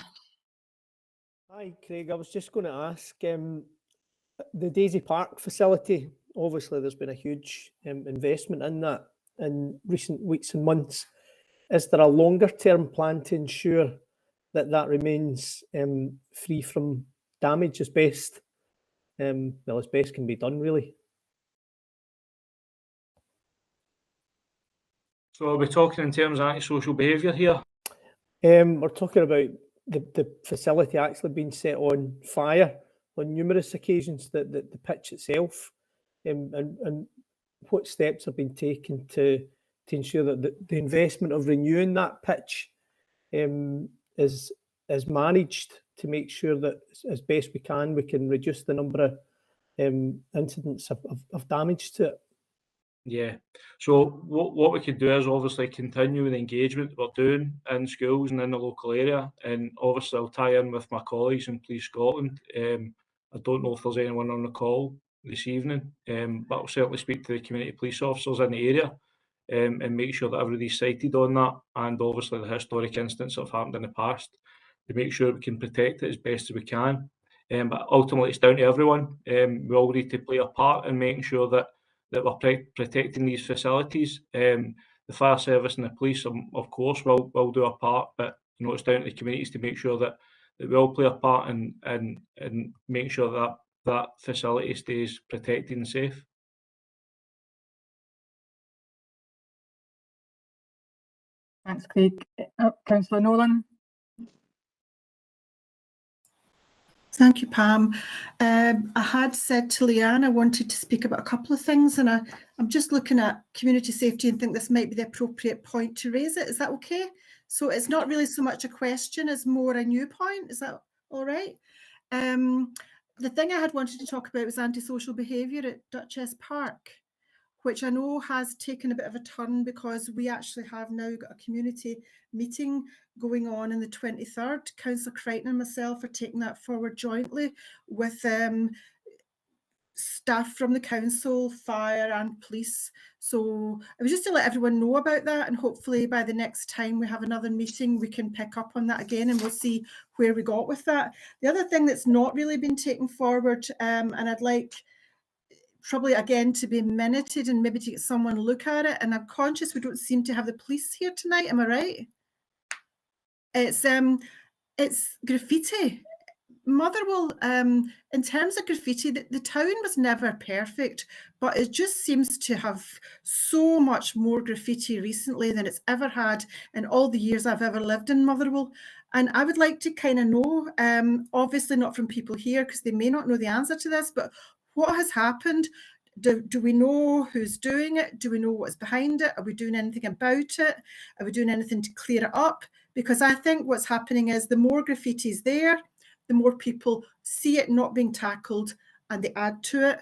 [SPEAKER 13] Hi, Craig. I was just going to ask, the Daisy Park facility, obviously there's been a huge investment in that in recent weeks and months. Is there a longer term plan to ensure that that remains free from damage as best can be done, really?
[SPEAKER 12] So are we talking in terms of antisocial behaviour here?
[SPEAKER 13] We're talking about the facility actually being set on fire on numerous occasions, the pitch itself, and what steps have been taken to ensure that the investment of renewing that pitch is managed to make sure that as best we can reduce the number of incidents of damage to it.
[SPEAKER 12] Yeah, so what we could do is obviously continue with the engagement we're doing in schools and in the local area, and obviously I'll tie in with my colleagues in Police Scotland. I don't know if there's anyone on the call this evening, but I'll certainly speak to the community police officers in the area and make sure that everybody's cited on that, and obviously the historic incidents that have happened in the past, to make sure we can protect it as best as we can. But ultimately it's down to everyone. We all need to play a part in making sure that we're protecting these facilities. The fire service and the police, of course, will do a part, but it's down to the communities to make sure that we all play a part and make sure that facility stays protected and safe.
[SPEAKER 1] Thanks, Craig. Councillor Nolan.
[SPEAKER 3] Thank you, Pam. I had said to Leanne I wanted to speak about a couple of things, and I'm just looking at community safety and think this might be the appropriate point to raise it. Is that okay? So it's not really so much a question as more a new point. Is that all right? The thing I had wanted to talk about was antisocial behaviour at Duchess Park, which I know has taken a bit of a turn because we actually have now got a community meeting going on the 23rd. Councillor Crichton and myself are taking that forward jointly with staff from the council, fire and police. So it was just to let everyone know about that, and hopefully by the next time we have another meeting we can pick up on that again and we'll see where we got with that. The other thing that's not really been taken forward, and I'd like probably again to be minuted and maybe to get someone look at it, and I'm conscious we don't seem to have the police here tonight, am I right? It's graffiti. Motherwell, in terms of graffiti, the town was never perfect, but it just seems to have so much more graffiti recently than it's ever had in all the years I've ever lived in Motherwell. And I would like to kind of know, obviously not from people here because they may not know the answer to this, but what has happened? Do we know who's doing it? Do we know what's behind it? Are we doing anything about it? Are we doing anything to clear it up? Because I think what's happening is the more graffiti is there, the more people see it not being tackled and they add to it.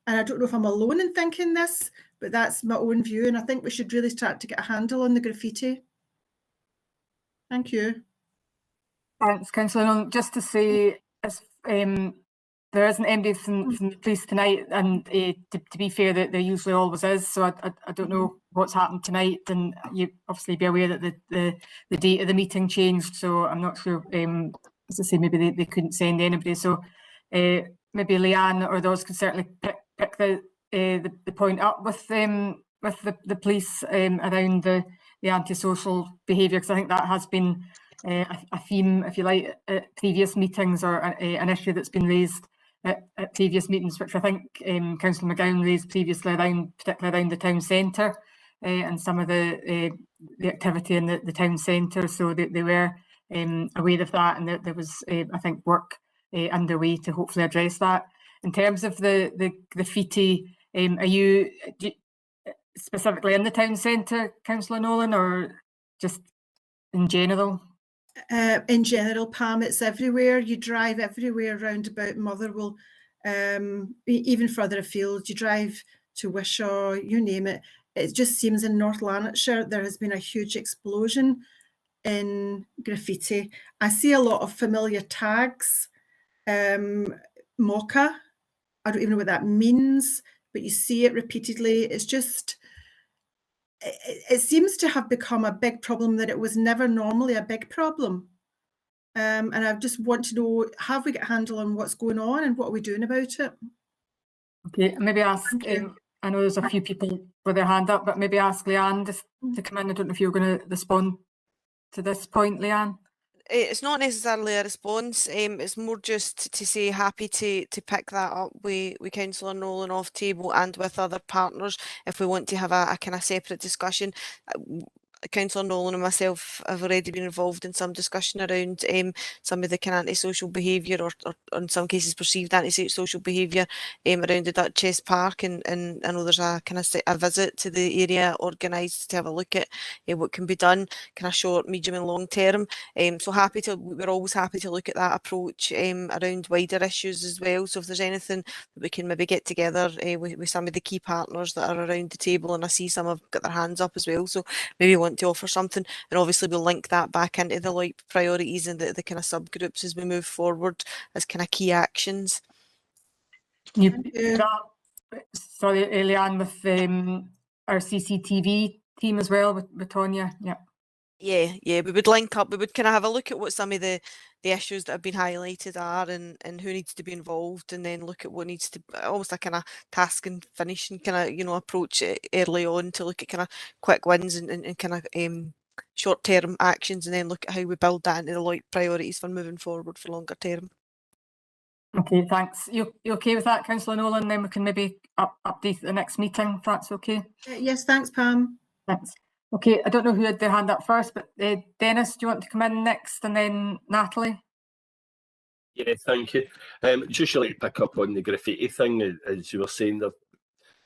[SPEAKER 3] And I don't know if I'm alone in thinking this, but that's my own view. And I think we should really start to get a handle on the graffiti. Thank you.
[SPEAKER 1] Thanks, Councillor. Just to say, there isn't anybody from the police tonight, and to be fair, there usually always is. So I don't know what's happened tonight, and you obviously be aware that the date of the meeting changed. So I'm not sure. As I say, maybe they couldn't send anybody. So maybe Leanne or those could certainly pick the point up with with the police around the antisocial behaviour, because I think that has been a theme, if you like, at previous meetings, or an issue that's been raised at previous meetings, which I think Councillor McGowan raised previously, particularly around the town centre and some of the activity in the town centre. So they were aware of that, and there was, I think, work underway to hopefully address that. In terms of the graffiti, are you specifically in the town centre, Councillor Nolan, or just in general?
[SPEAKER 3] In general, Pam, it's everywhere. You drive everywhere round about Motherwell, even further afield. You drive to Wishaw, you name it. It just seems in North Lanarkshire there has been a huge explosion in graffiti. I see a lot of familiar tags. Mocha, I don't even know what that means, but you see it repeatedly. It's just, it seems to have become a big problem that it was never normally a big problem. And I just want to know, have we got a handle on what's going on and what are we doing about it?
[SPEAKER 1] Okay, maybe ask, I know there's a few people with their hand up, but maybe ask Leanne just to come in. I don't know if you're going to respond to this point, Leanne.
[SPEAKER 2] It's not necessarily a response, it's more just to say happy to pick that up with Councillor Nolan off table and with other partners if we want to have a kind of separate discussion. Councillor Nolan and myself have already been involved in some discussion around some of the kind of antisocial behaviour, or in some cases perceived antisocial behaviour around the Duchess Park, and I know there's a kind of a visit to the area organised to have a look at what can be done kind of short, medium and long term. So we're always happy to look at that approach around wider issues as well. So if there's anything that we can maybe get together with some of the key partners that are around the table, and I see some have got their hands up as well, so maybe want to offer something, and obviously we'll link that back into the LOIP priorities and the kind of subgroups as we move forward as kind of key actions.
[SPEAKER 1] Sorry, Leanne, with our CCTV team as well, with Tonya.
[SPEAKER 2] Yeah, we would link up, we would kind of have a look at what some of the issues that have been highlighted are, and who needs to be involved, and then look at what needs to, almost a kind of task and finish, and kind of, you know, approach it early on to look at kind of quick wins and kind of short-term actions, and then look at how we build that into the LOIP priorities for moving forward for longer term.
[SPEAKER 1] Okay, thanks. You okay with that, Councillor Nolan? Then we can maybe update the next meeting, if that's okay.
[SPEAKER 3] Yes, thanks, Pam.
[SPEAKER 1] Thanks. Okay, I don't know who had their hand up first, but Dennis, do you want to come in next, and then Natalie?
[SPEAKER 8] Yeah, thank you. Just like to pick up on the graffiti thing, as you were saying,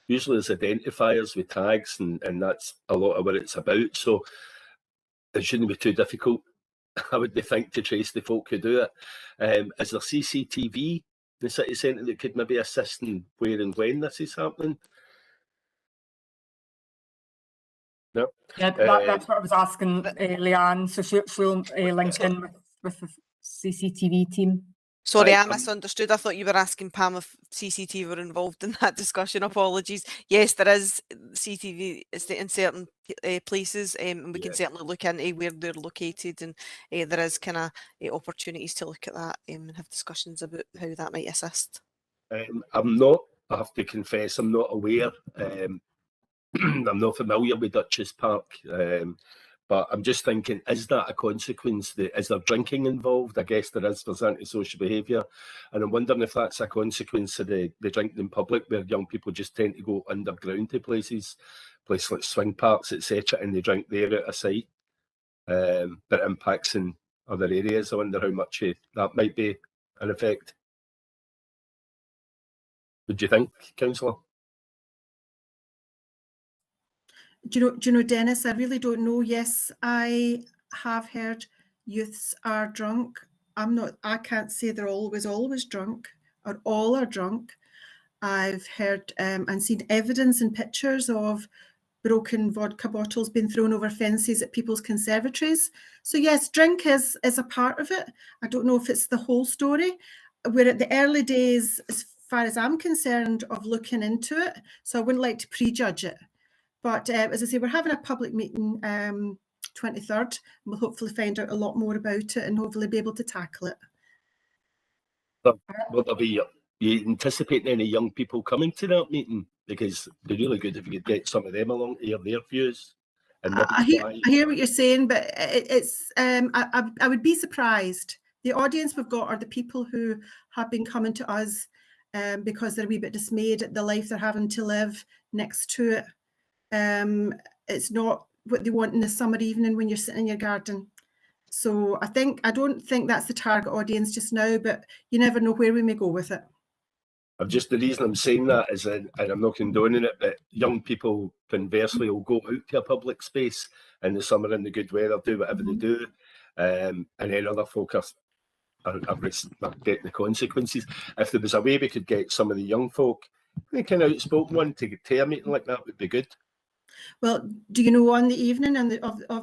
[SPEAKER 8] usually there's identifiers with tags, and that's a lot of what it's about. So it shouldn't be too difficult, I would think, to trace the folk who do it. Is there CCTV in the city centre that could maybe assist in where and when this is happening? No.
[SPEAKER 1] Yeah, that's what I was asking Leanne. So she'll link in with the CCTV team.
[SPEAKER 2] Sorry, I misunderstood. I thought you were asking Pam if CCTV were involved in that discussion. Apologies. Yes, there is CCTV in certain places, and we can certainly look into where they're located, and there is kind of opportunities to look at that and have discussions about how that might assist.
[SPEAKER 8] I have to confess, I'm not aware. I'm not familiar with Duchess Park, but I'm just thinking, is that a consequence? Is there drinking involved? I guess there is. There's antisocial behaviour, and I'm wondering if that's a consequence of the drinking in public, where young people just tend to go underground to places like swing parks, etc., and they drink there out of sight. That impacts in other areas. I wonder how much that might be an effect. What do you think, Councillor?
[SPEAKER 3] Do you know, Dennis, I really don't know. Yes, I have heard youths are drunk. I can't say they're always drunk, or all are drunk. I've heard and seen evidence and pictures of broken vodka bottles being thrown over fences at people's conservatories. So yes, drink is a part of it. I don't know if it's the whole story. We're at the early days, as far as I'm concerned, of looking into it. So I wouldn't like to prejudge it. But as I say, we're having a public meeting 23rd. We'll hopefully find out a lot more about it and hopefully be able to tackle it.
[SPEAKER 8] Will there be, are you anticipating any young people coming to that meeting? because they're really good if you could get some of them along to hear their views. And
[SPEAKER 3] I hear what you're saying, but I would be surprised. The audience we've got are the people who have been coming to us because they're a wee bit dismayed at the life they're having to live next to it. It's not what they want in the summer evening when you're sitting in your garden. So I don't think that's the target audience just now, but you never know where we may go with it.
[SPEAKER 8] The reason I'm saying that is, and I'm not condoning it, but young people conversely will go out to a public space in the summer in the good weather, do whatever they do, and then other folk are getting the consequences. If there was a way we could get some of the young folk, the kind of outspoken one, to a meeting like that would be good.
[SPEAKER 3] Well, do you know, on the evening of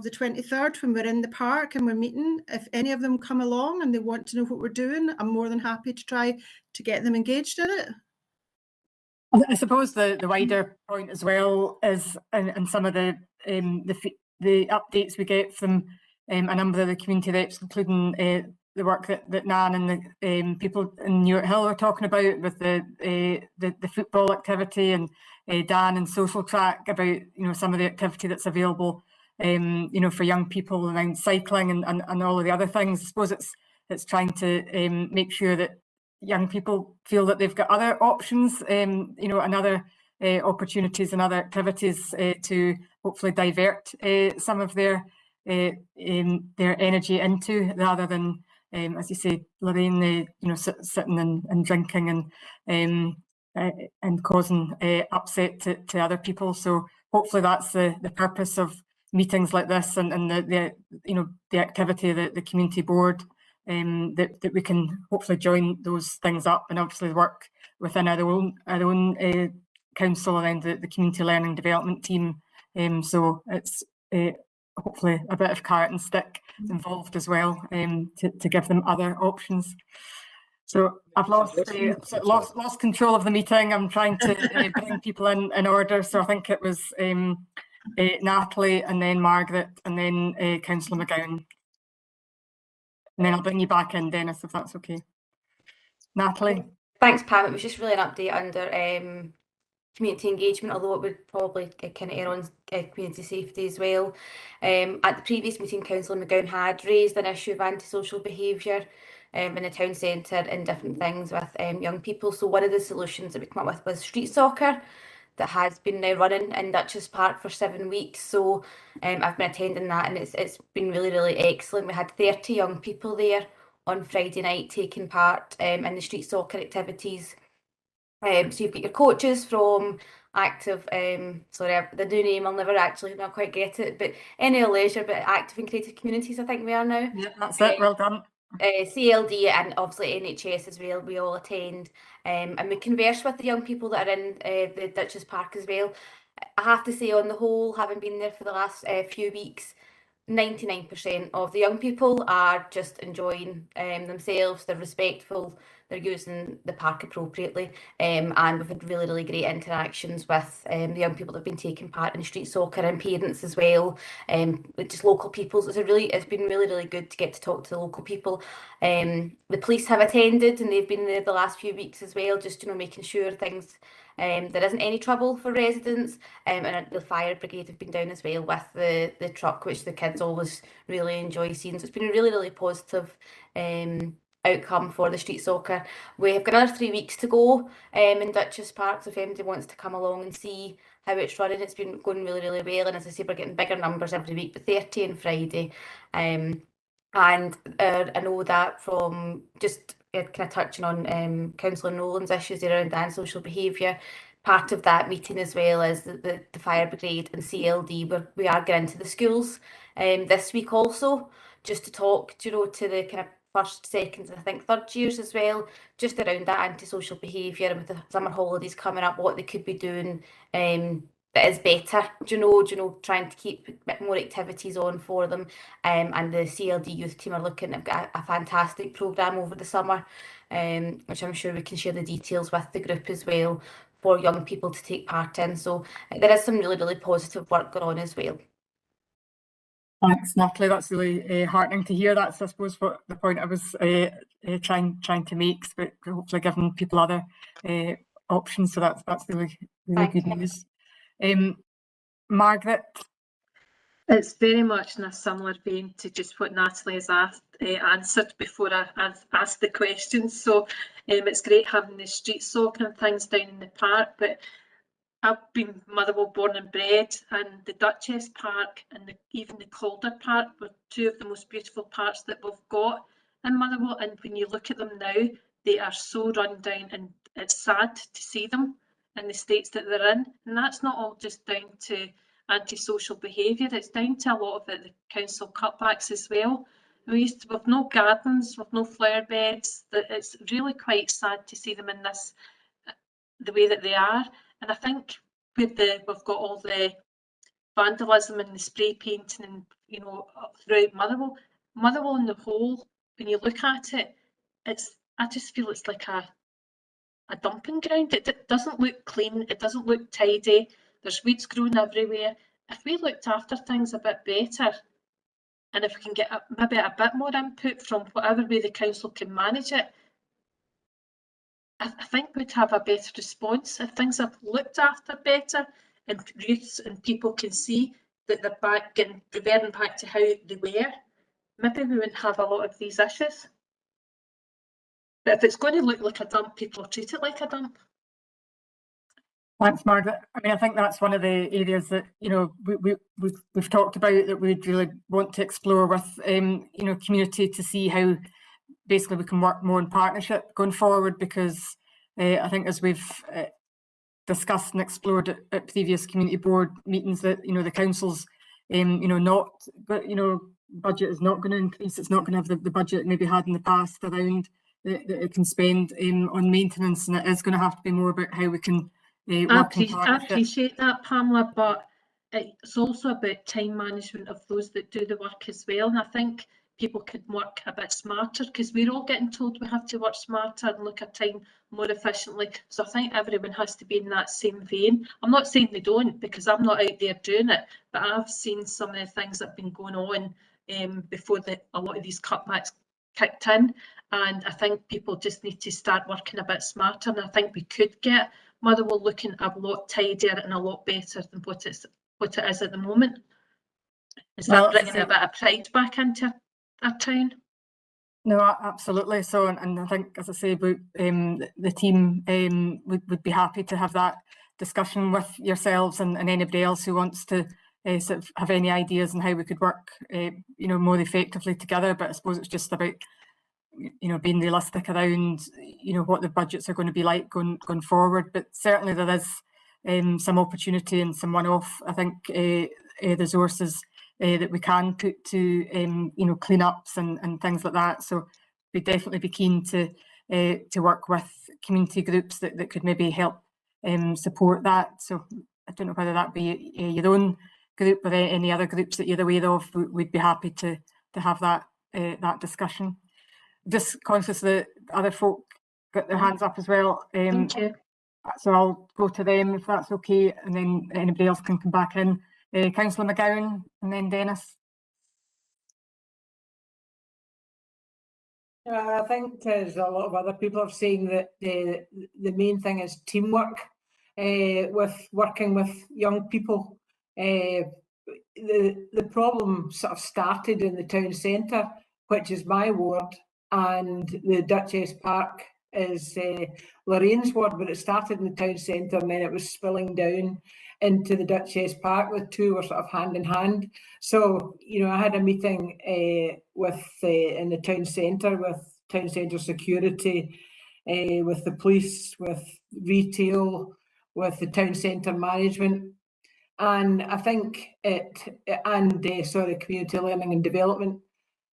[SPEAKER 3] the 23rd, when we're in the park and we're meeting, if any of them come along and they want to know what we're doing, I'm more than happy to try to get them engaged in it.
[SPEAKER 1] I suppose the wider point as well is, and some of the updates we get from a number of the community reps, including the work that Nan and the people in Newark Hill are talking about with the football activity, and Dan and Social Track about some of the activity that's available for young people around cycling and all of the other things. I suppose it's trying to make sure that young people feel that they've got other options, and other opportunities and other activities to hopefully divert some of their energy into, rather than, as you say, Lorraine, sitting and drinking and causing upset to other people. So hopefully that's the purpose of meetings like this, and the activity of the community board, that we can hopefully join those things up, and obviously work within our own council around the community learning development team. So it's hopefully a bit of carrot and stick involved as well, to give them other options. So I've lost control of the meeting. I'm trying to bring people in order. So I think it was Natalie, and then Margaret, and then Councillor McGowan. And then I'll bring you back in, Dennis, if that's okay. Natalie.
[SPEAKER 11] Thanks, Pam. It was just really an update under community engagement, although it would probably kind of err on community safety as well. At the previous meeting, Councillor McGowan had raised an issue of antisocial behaviour in the town centre and different things with young people. So one of the solutions that we came up with was street soccer, that has been now running in Duchess Park for 7 weeks. So I've been attending that, and it's been really, really excellent. We had 30 young people there on Friday night taking part in the street soccer activities. So you've got your coaches from Active, sorry, the new name, I'll never actually not quite get it, but NL Leisure, but Active and Creative Communities, I think we are now.
[SPEAKER 1] Yeah, that's it, well done.
[SPEAKER 11] CLD and obviously NHS as well, we all attend, and we converse with the young people that are in the Duchess Park as well. I have to say, on the whole, having been there for the last few weeks, 99% of the young people are just enjoying themselves. They're respectful, they're using the park appropriately, and we've had really, really great interactions with the young people that have been taking part in street soccer, and parents as well, just local people. So it's been really, really good to get to talk to the local people. The police have attended, and they've been there the last few weeks as well, just making sure things there isn't any trouble for residents, and the fire brigade have been down as well with the truck, which the kids always really enjoy seeing. So it's been a really, really positive outcome for the street soccer. We have got another 3 weeks to go in Duchess Park, so if anybody wants to come along and see how it's running, it's been going really, really well, and as I say, we're getting bigger numbers every week, but 30 on Friday. And I know that from just kind of touching on Councillor Nolan's issues around antisocial behaviour, part of that meeting as well as the fire brigade and CLD, where we are getting into the schools this week also, just to talk to the kind of first, second, and I think third years as well, just around that antisocial behaviour, and with the summer holidays coming up, what they could be doing that is better, trying to keep a bit more activities on for them. And the CLD youth team are looking at a fantastic programme over the summer, which I'm sure we can share the details with the group as well, for young people to take part in. So there is some really, really positive work going on as well.
[SPEAKER 1] Thanks, Natalie. That's really heartening to hear. That's, I suppose, what the point I was trying to make, but hopefully giving people other options. So that's really
[SPEAKER 9] Thank
[SPEAKER 1] good
[SPEAKER 9] you.
[SPEAKER 1] news. Margaret?
[SPEAKER 9] It's very much in a similar vein to just what Natalie has answered before I've asked the questions. So it's great having the street soccer and things down in the park, but I've been Motherwell born and bred, and the Duchess Park and even the Calder Park were two of the most beautiful parks that we've got in Motherwell. And when you look at them now, they are so run down, and it's sad to see them in the states that they're in. And that's not all just down to antisocial behaviour, it's down to a lot of it, the council cutbacks as well. We've no gardens, we've no flower beds. It's really quite sad to see them in this, the way that they are. And I think with we've got all the vandalism and the spray painting, and you know, throughout Motherwell on the whole, when you look at it, I just feel it's like a dumping ground. It doesn't look clean, it doesn't look tidy. There's weeds growing everywhere. If we looked after things a bit better, and if we can get maybe a bit more input from whatever way the council can manage it, I think we'd have a better response. If things are looked after better, and youths and people can see that they're reverting back to how they were, maybe we wouldn't have a lot of these issues. But if it's going to look like a dump, people will treat it like a dump.
[SPEAKER 1] Thanks, Margaret. I mean, I think that's one of the areas that, you know, we've talked about, that we'd really want to explore with, you know, community, to see how basically we can work more in partnership going forward, because I think, as we've discussed and explored at previous community board meetings, that, you know, the council's, you know, budget is not going to increase. It's not going to have the budget it maybe had in the past around that it can spend on maintenance, and it is going to have to be more about how we can
[SPEAKER 9] I appreciate that, Pamela, but it's also about time management of those that do the work as well. And I think people could work a bit smarter, because we're all getting told we have to work smarter and look at time more efficiently. So I think everyone has to be in that same vein. I'm not saying they don't, because I'm not out there doing it, but I've seen some of the things that have been going on before a lot of these cutbacks kicked in. And I think people just need to start working a bit smarter. And I think we could get Motherwell looking a lot tidier and a lot better than what it is at the moment. Is that bringing a bit of pride back into our town?
[SPEAKER 1] No, absolutely. So, and I think, as I say, the team would be happy to have that discussion with yourselves and anybody else who wants to sort of have any ideas on how we could work, you know, more effectively together. But I suppose it's just about, you know, being realistic around, you know, what the budgets are going to be like going forward. But certainly there is some opportunity and some one-off, I think, resources that we can put to, you know, cleanups and things like that. So we'd definitely be keen to work with community groups that could maybe help support that. So I don't know whether that be your own group or any other groups that you're aware of. We'd be happy to have that discussion. Just conscious that other folk got their hands up as well.
[SPEAKER 9] Thank you.
[SPEAKER 1] So I'll go to them if that's okay, and then anybody else can come back in. Councillor McGowan and then Dennis.
[SPEAKER 14] I think, as a lot of other people are saying, that the main thing is teamwork with working with young people. The problem sort of started in the town centre, which is my ward, and the Duchess Park is Lorraine's ward, but it started in the town centre and then it was spilling down into the Duchess Park. The two were sort of hand in hand. So, you know, I had a meeting with in the town centre with town centre security, with the police, with retail, with the town centre management, and I think community learning and development,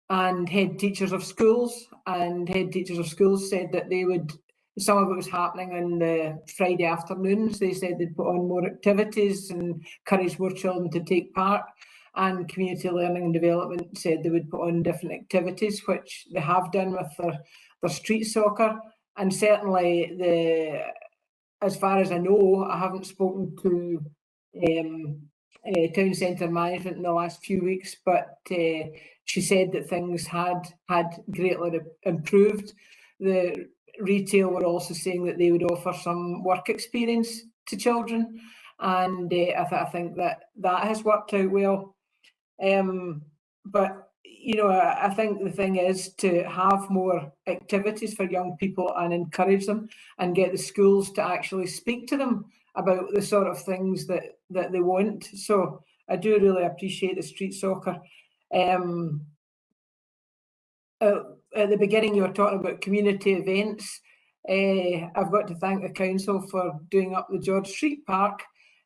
[SPEAKER 14] and head teachers of schools. And head teachers of schools said that they would, some of it was happening on the Friday afternoons. They said they'd put on more activities and encourage more children to take part. And community learning and development said they would put on different activities, which they have done with their street soccer. And certainly, as far as I know, I haven't spoken to town centre management in the last few weeks, but she said that things had greatly improved. The retail were also saying that they would offer some work experience to children, and I think that has worked out well. But you know, I think the thing is to have more activities for young people and encourage them, and get the schools to actually speak to them about the sort of things that they want. So I do really appreciate the street soccer. At the beginning, you were talking about community events. I've got to thank the council for doing up the George Street Park.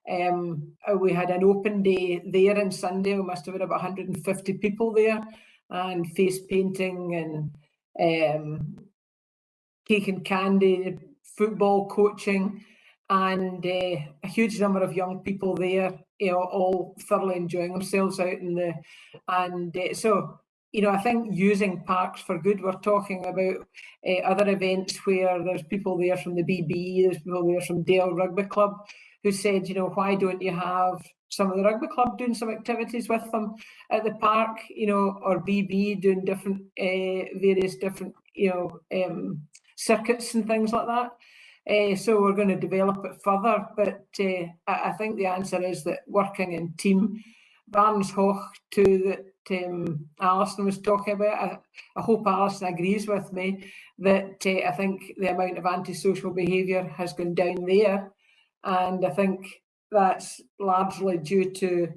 [SPEAKER 14] We had an open day there on Sunday. We must have had about 150 people there, and face painting and cake and candy, football coaching, and a huge number of young people there, you know, all thoroughly enjoying themselves out in the, and so, you know, I think using parks for good. We're talking about other events where there's people there from the BB, there's people there from Dale Rugby Club, who said, you know, why don't you have some of the rugby club doing some activities with them at the park, you know, or BB doing different, various different, you know, circuits and things like that. So we're going to develop it further, but I think the answer is that working in team. Barnes Hoch too, that Alison was talking about. I hope Alison agrees with me that I think the amount of antisocial behaviour has gone down there, and I think that's largely due to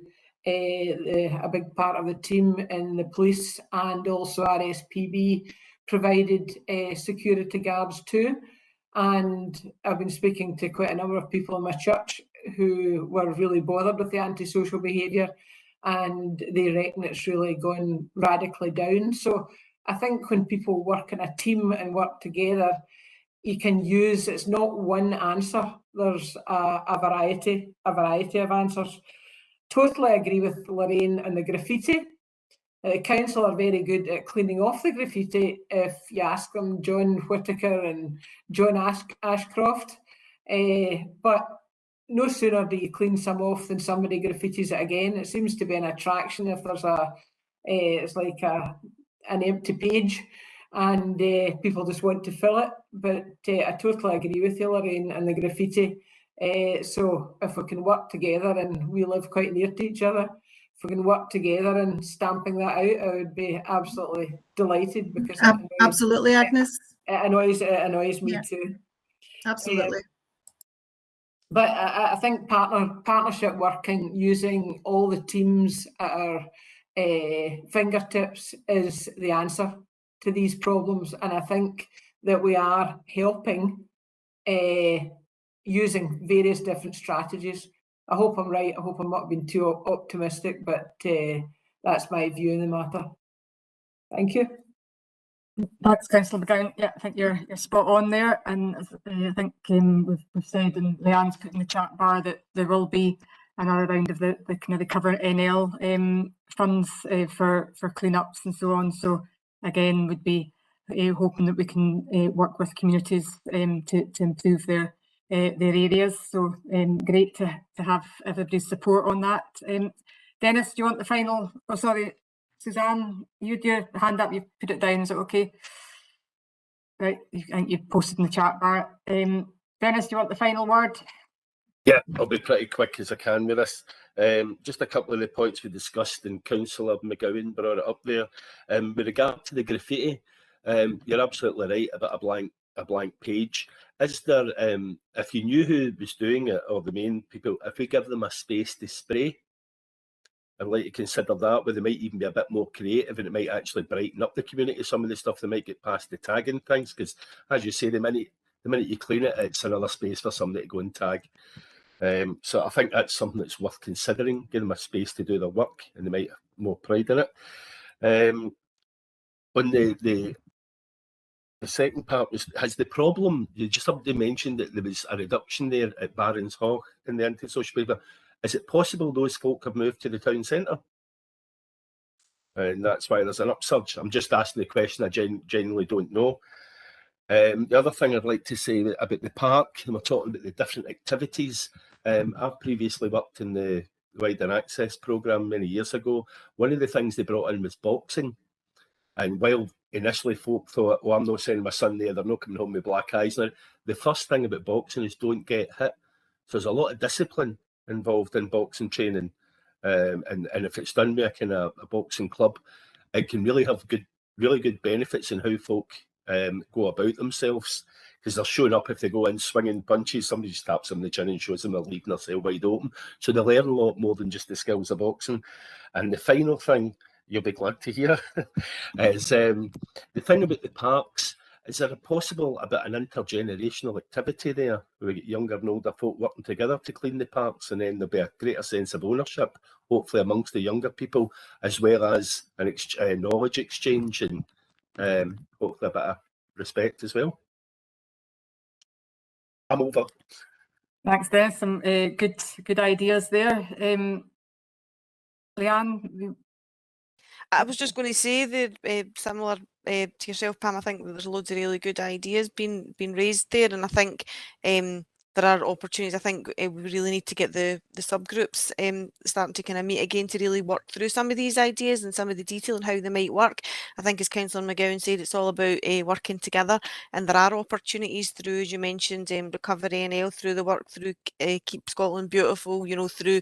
[SPEAKER 14] a big part of the team in the police, and also RSPB provided security guards too. And I've been speaking to quite a number of people in my church who were really bothered with the antisocial behaviour, and they reckon it's really gone radically down. So I think when people work in a team and work together, you can use, it's not one answer, there's a variety of answers. Totally agree with Lorraine on the graffiti. The council are very good at cleaning off the graffiti if you ask them, John Whittaker and John Ashcroft. But no sooner do you clean some off than somebody graffitis it again. It seems to be an attraction if there's it's like an empty page, and people just want to fill it. But I totally agree with you, Lorraine, and the graffiti. So if we can work together, and we live quite near to each other, if we can work together and stamping that out, I would be absolutely delighted, because
[SPEAKER 3] absolutely, Agnes.
[SPEAKER 14] It annoys me too.
[SPEAKER 3] Absolutely.
[SPEAKER 14] But I think partnership working, using all the teams at our fingertips, is the answer to these problems. And I think that we are helping using various different strategies. I hope I'm right. I hope I'm not being too optimistic, but that's my view on the matter. Thank you.
[SPEAKER 1] Thanks, Councillor McGowan. Yeah, I think you're spot on there, and I think we've said, and Leanne's put in the chat bar, that there will be another round of the kind of recover NL funds for cleanups and so on. So again, would be hoping that we can work with communities to improve their areas. So great to have everybody's support on that. Dennis, do you want the final? Oh, sorry. Suzanne, you had your hand up, you put it down, is it okay? Right, I think you've posted in the chat bar. Dennis, do you want the final word?
[SPEAKER 8] Yeah, I'll be pretty quick as I can with this. Just a couple of the points we discussed, and Councillor McGowan brought it up there. With regard to the graffiti, you're absolutely right about a blank page. Is there, if you knew who was doing it, or the main people, if we give them a space to spray, I'd like to consider that, where they might even be a bit more creative, and it might actually brighten up the community. Some of the stuff they might get past the tagging things, because as you say, the minute you clean it, it's another space for somebody to go and tag. So I think that's something that's worth considering. Give them a space to do their work, and they might have more pride in it. On the second part has the problem. You just somebody mentioned that there was a reduction there at Barons Hoch in the antisocial behaviour. Is it possible those folk have moved to the town centre? And that's why there's an upsurge. I'm just asking the question. I genuinely don't know. The other thing I'd like to say about the park, and we're talking about the different activities. I've previously worked in the Wider Access programme many years ago. One of the things they brought in was boxing. And while initially folk thought, oh, I'm not sending my son there, they're not coming home with black eyes. Now, the first thing about boxing is don't get hit. So there's a lot of discipline involved in boxing training. And if it's done with a kind of a boxing club, it can really have really good benefits in how folk go about themselves, because they're showing up, if they go in swinging punches, somebody just taps them in the chin and shows them they're leaving their cell wide open. So they learn a lot more than just the skills of boxing. And the final thing, you'll be glad to hear, is the thing about the parks. Is there a possible a bit an intergenerational activity there, where we get younger and older folk working together to clean the parks, and then there'll be a greater sense of ownership, hopefully amongst the younger people, as well as an knowledge exchange and hopefully a bit of respect as well. I'm over.
[SPEAKER 1] Thanks, Des. Some good ideas there. Leanne?
[SPEAKER 2] I was just going to say that similar to yourself, Pam, I think that there's loads of really good ideas being raised there, and I think there are opportunities. I think we really need to get the subgroups starting to kind of meet again to really work through some of these ideas and some of the detail and how they might work. I think, as Councillor McGowan said, it's all about working together, and there are opportunities through, as you mentioned, Recover NL, through the work through Keep Scotland Beautiful, you know, through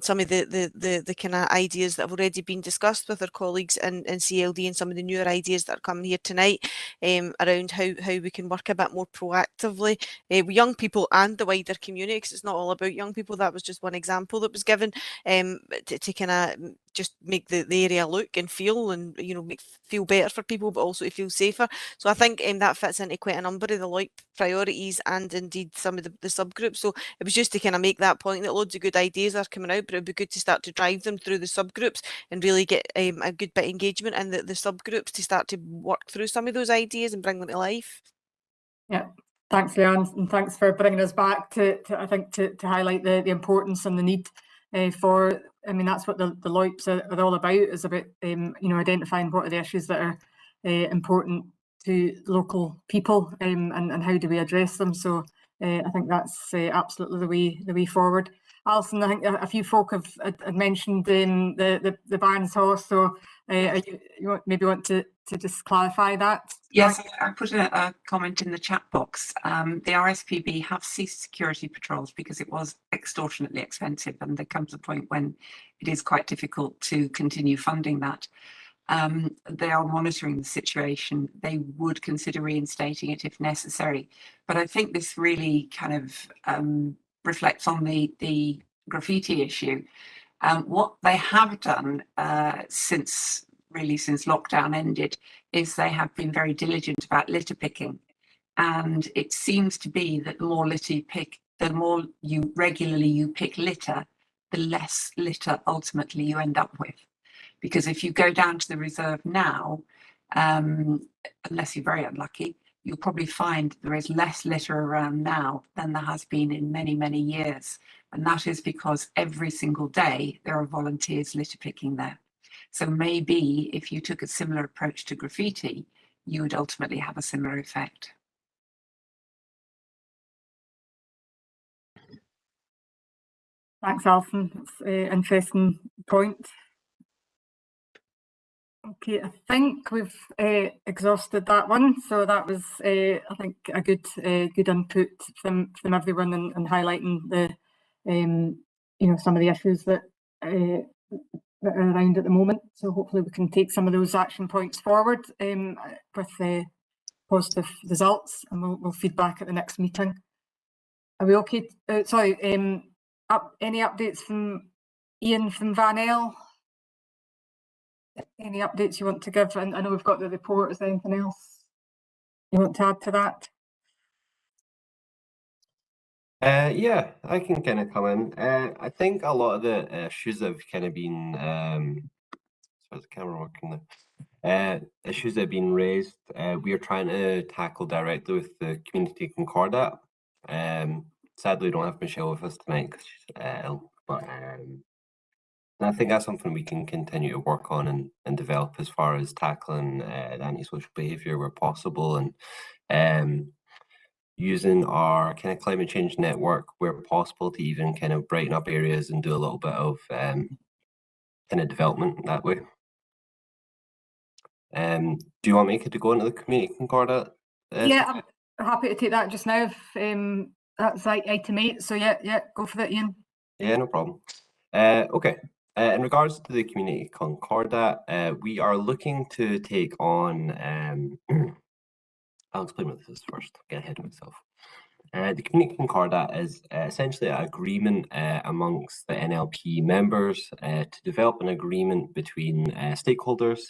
[SPEAKER 2] some of the kind of ideas that have already been discussed with our colleagues in CLD, and some of the newer ideas that are coming here tonight around how we can work a bit more proactively with young people and the wider community, because it's not all about young people. That was just one example that was given to kind of just make the area look and feel, and you know, feel better for people, but also to feel safer. So I think that fits into quite a number of the LOIP priorities, and indeed some of the subgroups. So it was just to kind of make that point that loads of good ideas are coming out, but it would be good to start to drive them through the subgroups and really get a good bit of engagement in the subgroups to start to work through some of those ideas and bring them to life.
[SPEAKER 1] Yeah. Thanks, Leanne, and thanks for bringing us back to I think to highlight the importance and the need for. I mean, that's what the LOIPs are all about. Is about you know, identifying what are the issues that are important to local people, and how do we address them. So I think that's absolutely the way forward. Alison, I think a few folk have mentioned the Barnes Horse. So you maybe want to just clarify that?
[SPEAKER 6] Yes, I put a comment in the chat box. The RSPB have ceased security patrols because it was extortionately expensive, and there comes a point when it is quite difficult to continue funding that. They are monitoring the situation. They would consider reinstating it if necessary. But I think this really kind of reflects on the graffiti issue. What they have done since lockdown ended is they have been very diligent about litter picking. And it seems to be that the more litter you pick, the more regularly you pick litter, the less litter ultimately you end up with. Because if you go down to the reserve now, unless you're very unlucky, you'll probably find there is less litter around now than there has been in many, many years. And that is because every single day there are volunteers litter picking there. So maybe if you took a similar approach to graffiti, you would ultimately have a similar effect.
[SPEAKER 1] Thanks, Alison. That's an interesting point. Okay, I think we've exhausted that one. So that was, I think, a good input from everyone, and highlighting the, you know, some of the issues that are around at the moment. So hopefully we can take some of those action points forward with positive results, and we'll feed back at the next meeting. Are we okay? Sorry, any updates from Ian from Van El? Any updates you want to give? And I know we've got the report. Is there anything else you want to add to that?
[SPEAKER 15] Yeah, I can kind of come in. I think a lot of the issues that have kind of been, the camera working now? Issues that have been raised, we are trying to tackle directly with the Community Concordat. Sadly, we don't have Michelle with us tonight because she's ill, but I think that's something we can continue to work on and develop as far as tackling antisocial behaviour where possible, and using our kind of climate change network where possible to even kind of brighten up areas and do a little bit of kind of development that way. Do you want me to go into the community concordat?
[SPEAKER 1] Yeah, I'm happy to take that just now. If that's like item 8. So yeah, go for it, Ian.
[SPEAKER 15] Yeah, no problem. Okay. In regards to the community concordat, we are looking to take on. I'll explain what this is first. Get ahead of myself. The community concordat is essentially an agreement amongst the NLP members to develop an agreement between stakeholders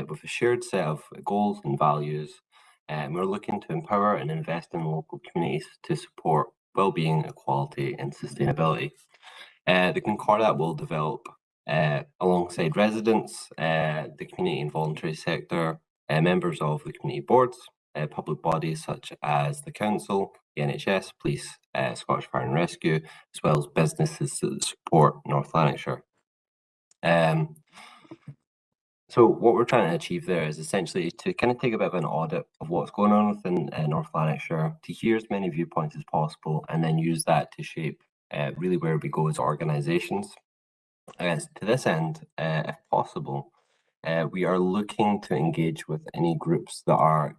[SPEAKER 15] with a shared set of goals and values. We're looking to empower and invest in local communities to support well-being, equality, and sustainability. The concordat will develop alongside residents, the community and voluntary sector, members of the community boards, public bodies such as the council, the NHS, police, Scottish Fire and Rescue, as well as businesses that support North Lanarkshire. So what we're trying to achieve there is essentially to kind of take a bit of an audit of what's going on within North Lanarkshire, to hear as many viewpoints as possible, and then use that to shape really where we go as organisations. To this end, if possible, we are looking to engage with any groups that are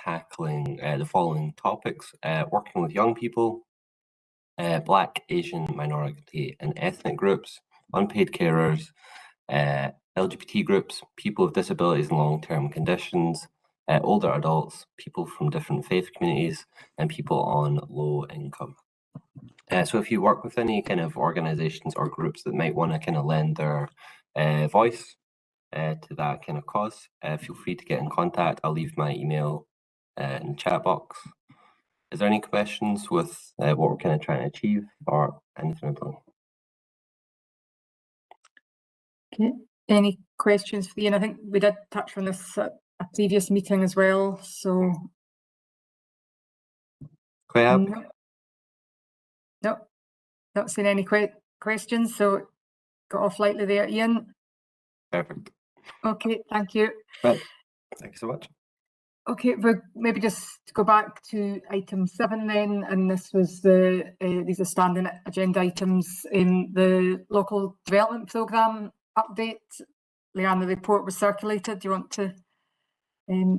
[SPEAKER 15] tackling the following topics: working with young people, Black, Asian, minority and ethnic groups, unpaid carers, LGBT groups, people with disabilities and long-term conditions, older adults, people from different faith communities, and people on low income. So if you work with any kind of organisations or groups that might want to kind of lend their voice to that kind of cause, feel free to get in contact. I'll leave my email in the chat box. Is there any questions with what we're kind of trying to achieve or anything at all?
[SPEAKER 1] Okay. Any questions for Ian? I think we did touch on this at a previous meeting as well. So
[SPEAKER 15] Quite happy.
[SPEAKER 1] No, not seeing any questions. So got off lightly there, Ian.
[SPEAKER 15] Perfect.
[SPEAKER 1] Okay, thank you.
[SPEAKER 15] Right. Thank you so much.
[SPEAKER 1] Okay, we'll maybe just go back to item 7 then, and this was these are standing agenda items in the local development programme update. Leanne, the report was circulated. Do you want to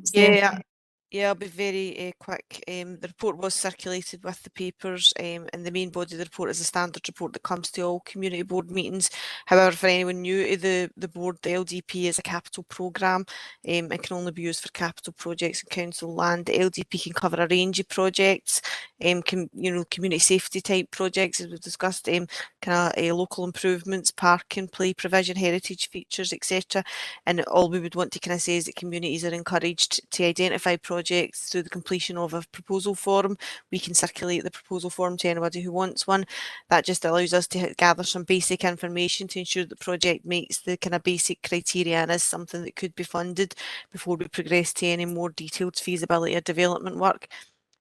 [SPEAKER 1] say anything?
[SPEAKER 2] Yeah, I'll be very quick. The report was circulated with the papers, and the main body of the report is a standard report that comes to all community board meetings. However, for anyone new to the board, the LDP is a capital programme and can only be used for capital projects and council land. The LDP can cover a range of projects, community safety type projects, as we've discussed, kind of local improvements, parking, play provision, heritage features, etc. And all we would want to kind of say is that communities are encouraged to identify projects through the completion of a proposal form. We can circulate the proposal form to anybody who wants one. That just allows us to gather some basic information to ensure the project meets the kind of basic criteria and is something that could be funded before we progress to any more detailed feasibility or development work.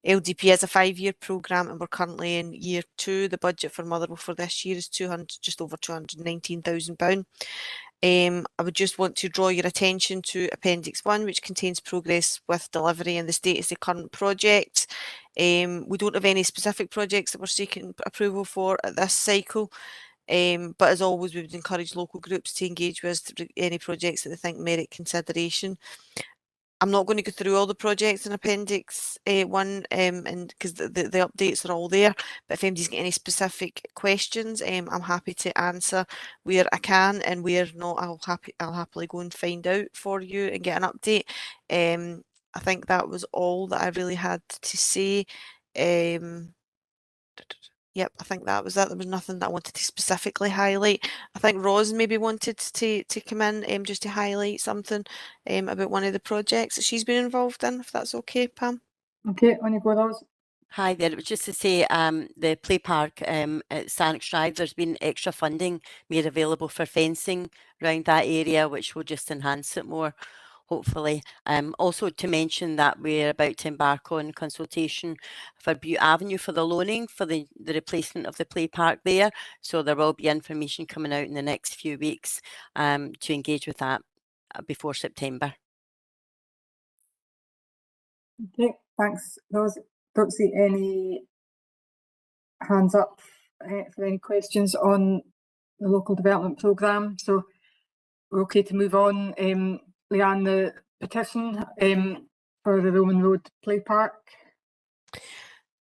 [SPEAKER 2] LDP is a 5-year programme and we're currently in year 2. The budget for Motherwell for this year is just over £219,000. I would just want to draw your attention to Appendix 1, which contains progress with delivery and the status of current projects. We don't have any specific projects that we're seeking approval for at this cycle, but as always, we would encourage local groups to engage with any projects that they think merit consideration. I'm not going to go through all the projects in Appendix 1 and because the updates are all there, but if anybody's got any specific questions, I'm happy to answer where I can, and where not, I'll happily go and find out for you and get an update. I think that was all that I really had to say. Yep, I think that was that. There was nothing that I wanted to specifically highlight. I think Ros maybe wanted to come in just to highlight something about one of the projects that she's been involved in, if that's okay, Pam.
[SPEAKER 1] Okay, on you go, Ros.
[SPEAKER 4] Hi there. It was just to say the play park at Sannock Drive, there's been extra funding made available for fencing around that area, which will just enhance it more, hopefully. Also to mention that we're about to embark on consultation for Butte Avenue for the loaning for the replacement of the play park there. So there will be information coming out in the next few weeks to engage with that before September.
[SPEAKER 1] Okay, thanks, Ros. Don't see any hands up for any questions on the local development programme. So we're okay to move on. Leanne, petition for the Roman Road Play Park?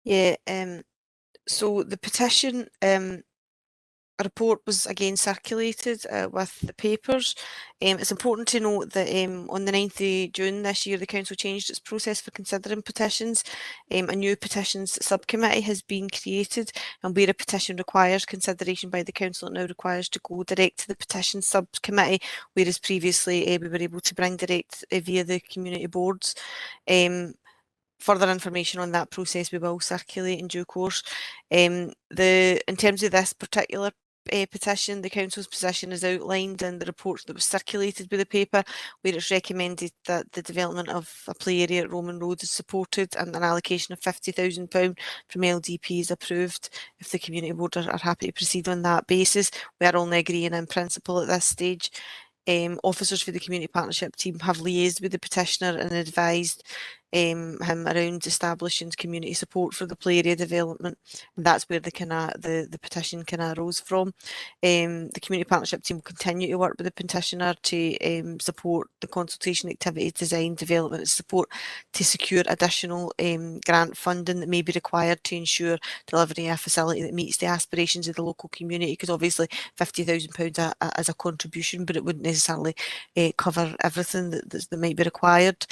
[SPEAKER 2] Yeah, so the petition, a report was again circulated with the papers. It's important to note that on the 9th of June this year, the Council changed its process for considering petitions. A new petitions subcommittee has been created, and where a petition requires consideration by the Council, it now requires to go direct to the petition subcommittee, whereas previously we were able to bring direct via the community boards. Further information on that process we will circulate in due course. In terms of this particular petition, the Council's position is outlined in the report that was circulated with the paper, where it's recommended that the development of a play area at Roman Road is supported and an allocation of £50,000 from LDP is approved if the community board are happy to proceed on that basis. We are only agreeing in principle at this stage. Officers for the community partnership team have liaised with the petitioner and advised him around establishing community support for the play area development, and that's where the petition arose from. The community partnership team will continue to work with the petitioner to support the consultation activities, design, development and support to secure additional grant funding that may be required to ensure delivery of a facility that meets the aspirations of the local community, because obviously £50,000 as a contribution, but it wouldn't necessarily cover everything that might be required.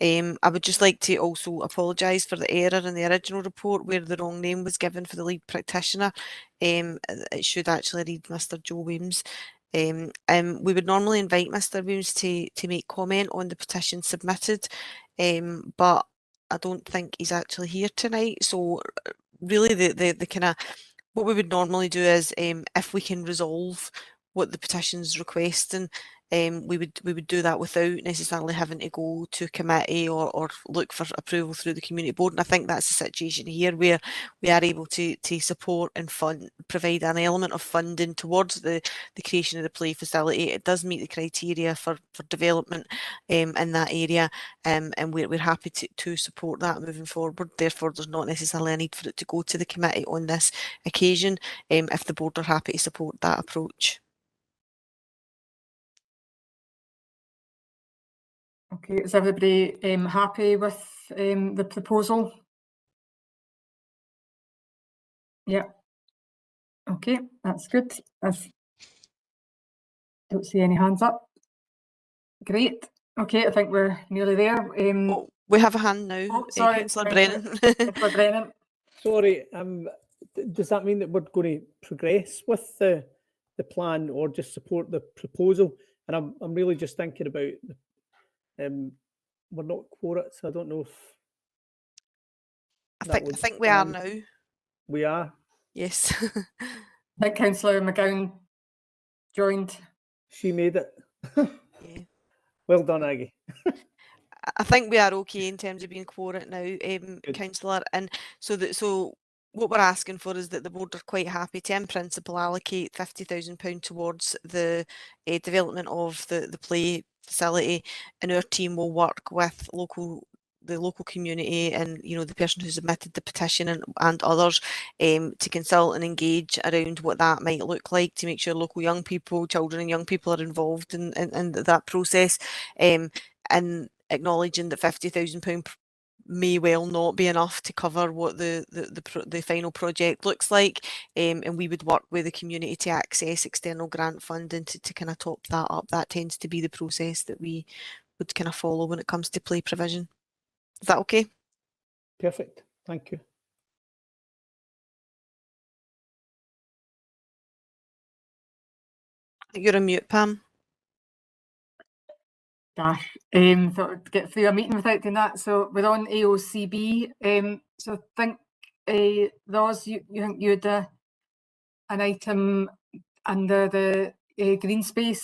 [SPEAKER 2] I would just like to also apologise for the error in the original report where the wrong name was given for the lead practitioner. It should actually read Mr. Joe Weems. We would normally invite Mr. Weems to make comment on the petition submitted, but I don't think he's actually here tonight. So really the kind of what we would normally do is if we can resolve what the petition's requesting, we would do that without necessarily having to go to committee or look for approval through the community board. And I think that's the situation here, where we are able to support and provide an element of funding towards the creation of the play facility. It does meet the criteria for development in that area, and we're happy to support that moving forward. Therefore, there's not necessarily a need for it to go to the committee on this occasion, if the board are happy to support that approach.
[SPEAKER 1] Okay, is everybody happy with the proposal? Yeah. Okay, that's good. Don't see any hands up. Great. Okay, I think we're nearly there.
[SPEAKER 2] We have a hand now.
[SPEAKER 1] Oh, sorry,
[SPEAKER 2] Councillor Brennan.
[SPEAKER 1] Councillor Brennan.
[SPEAKER 13] Sorry, does that mean that we're going to progress with the plan or just support the proposal? And I'm really just thinking about we're not quorate, so I don't know if
[SPEAKER 2] I think we are now.
[SPEAKER 13] We are.
[SPEAKER 2] Yes.
[SPEAKER 1] I think Councillor McGowan joined. She made it.
[SPEAKER 2] Yeah.
[SPEAKER 13] Well done, Aggie.
[SPEAKER 2] I think we are okay in terms of being quorate now, Councillor. And so what we're asking for is that the board are quite happy to, in principle, allocate £50,000 towards the development of the play facility, and our team will work with the local community and the person who submitted the petition and others to consult and engage around what that might look like, to make sure local young people, children and young people are involved in that process, and acknowledging that £50,000 may well not be enough to cover what the final project looks like, and we would work with the community to access external grant funding to kind of top that up. That tends to be the process that we would kind of follow when it comes to play provision. Is that okay?
[SPEAKER 13] Perfect. Thank you.
[SPEAKER 2] You're on mute, Pam.
[SPEAKER 1] Dash. Thought I'd get through a meeting without doing that. So we're on AOCB. So I think Roz, you think you had an item under the green space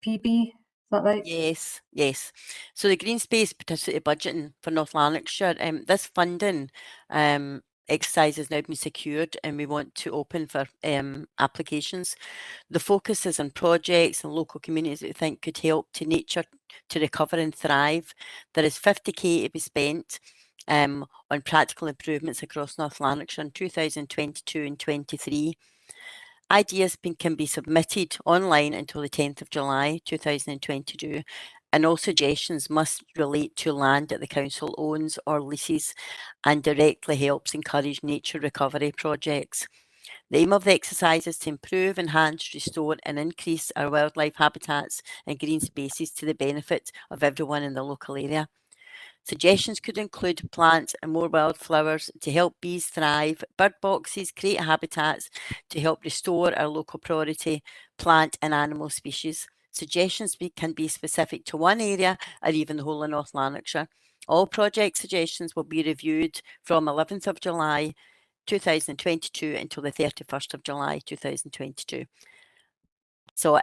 [SPEAKER 1] PB, is that right?
[SPEAKER 4] Yes. So the green space participatory budgeting for North Lanarkshire, this funding exercise has now been secured and we want to open for applications. The focus is on projects and local communities that we think could help to nature to recover and thrive. There is 50k to be spent on practical improvements across North Lanarkshire in 2022 and 23. Ideas can be submitted online until the 10th of July 2022, and all suggestions must relate to land that the council owns or leases and directly helps encourage nature recovery projects. The aim of the exercise is to improve, enhance, restore and increase our wildlife habitats and green spaces to the benefit of everyone in the local area. Suggestions could include plants and more wildflowers to help bees thrive, bird boxes, create habitats to help restore our local priority plant and animal species. Suggestions can be specific to one area or even the whole of North Lanarkshire. All project suggestions will be reviewed from 11th of July 2022 until the 31st of July 2022. So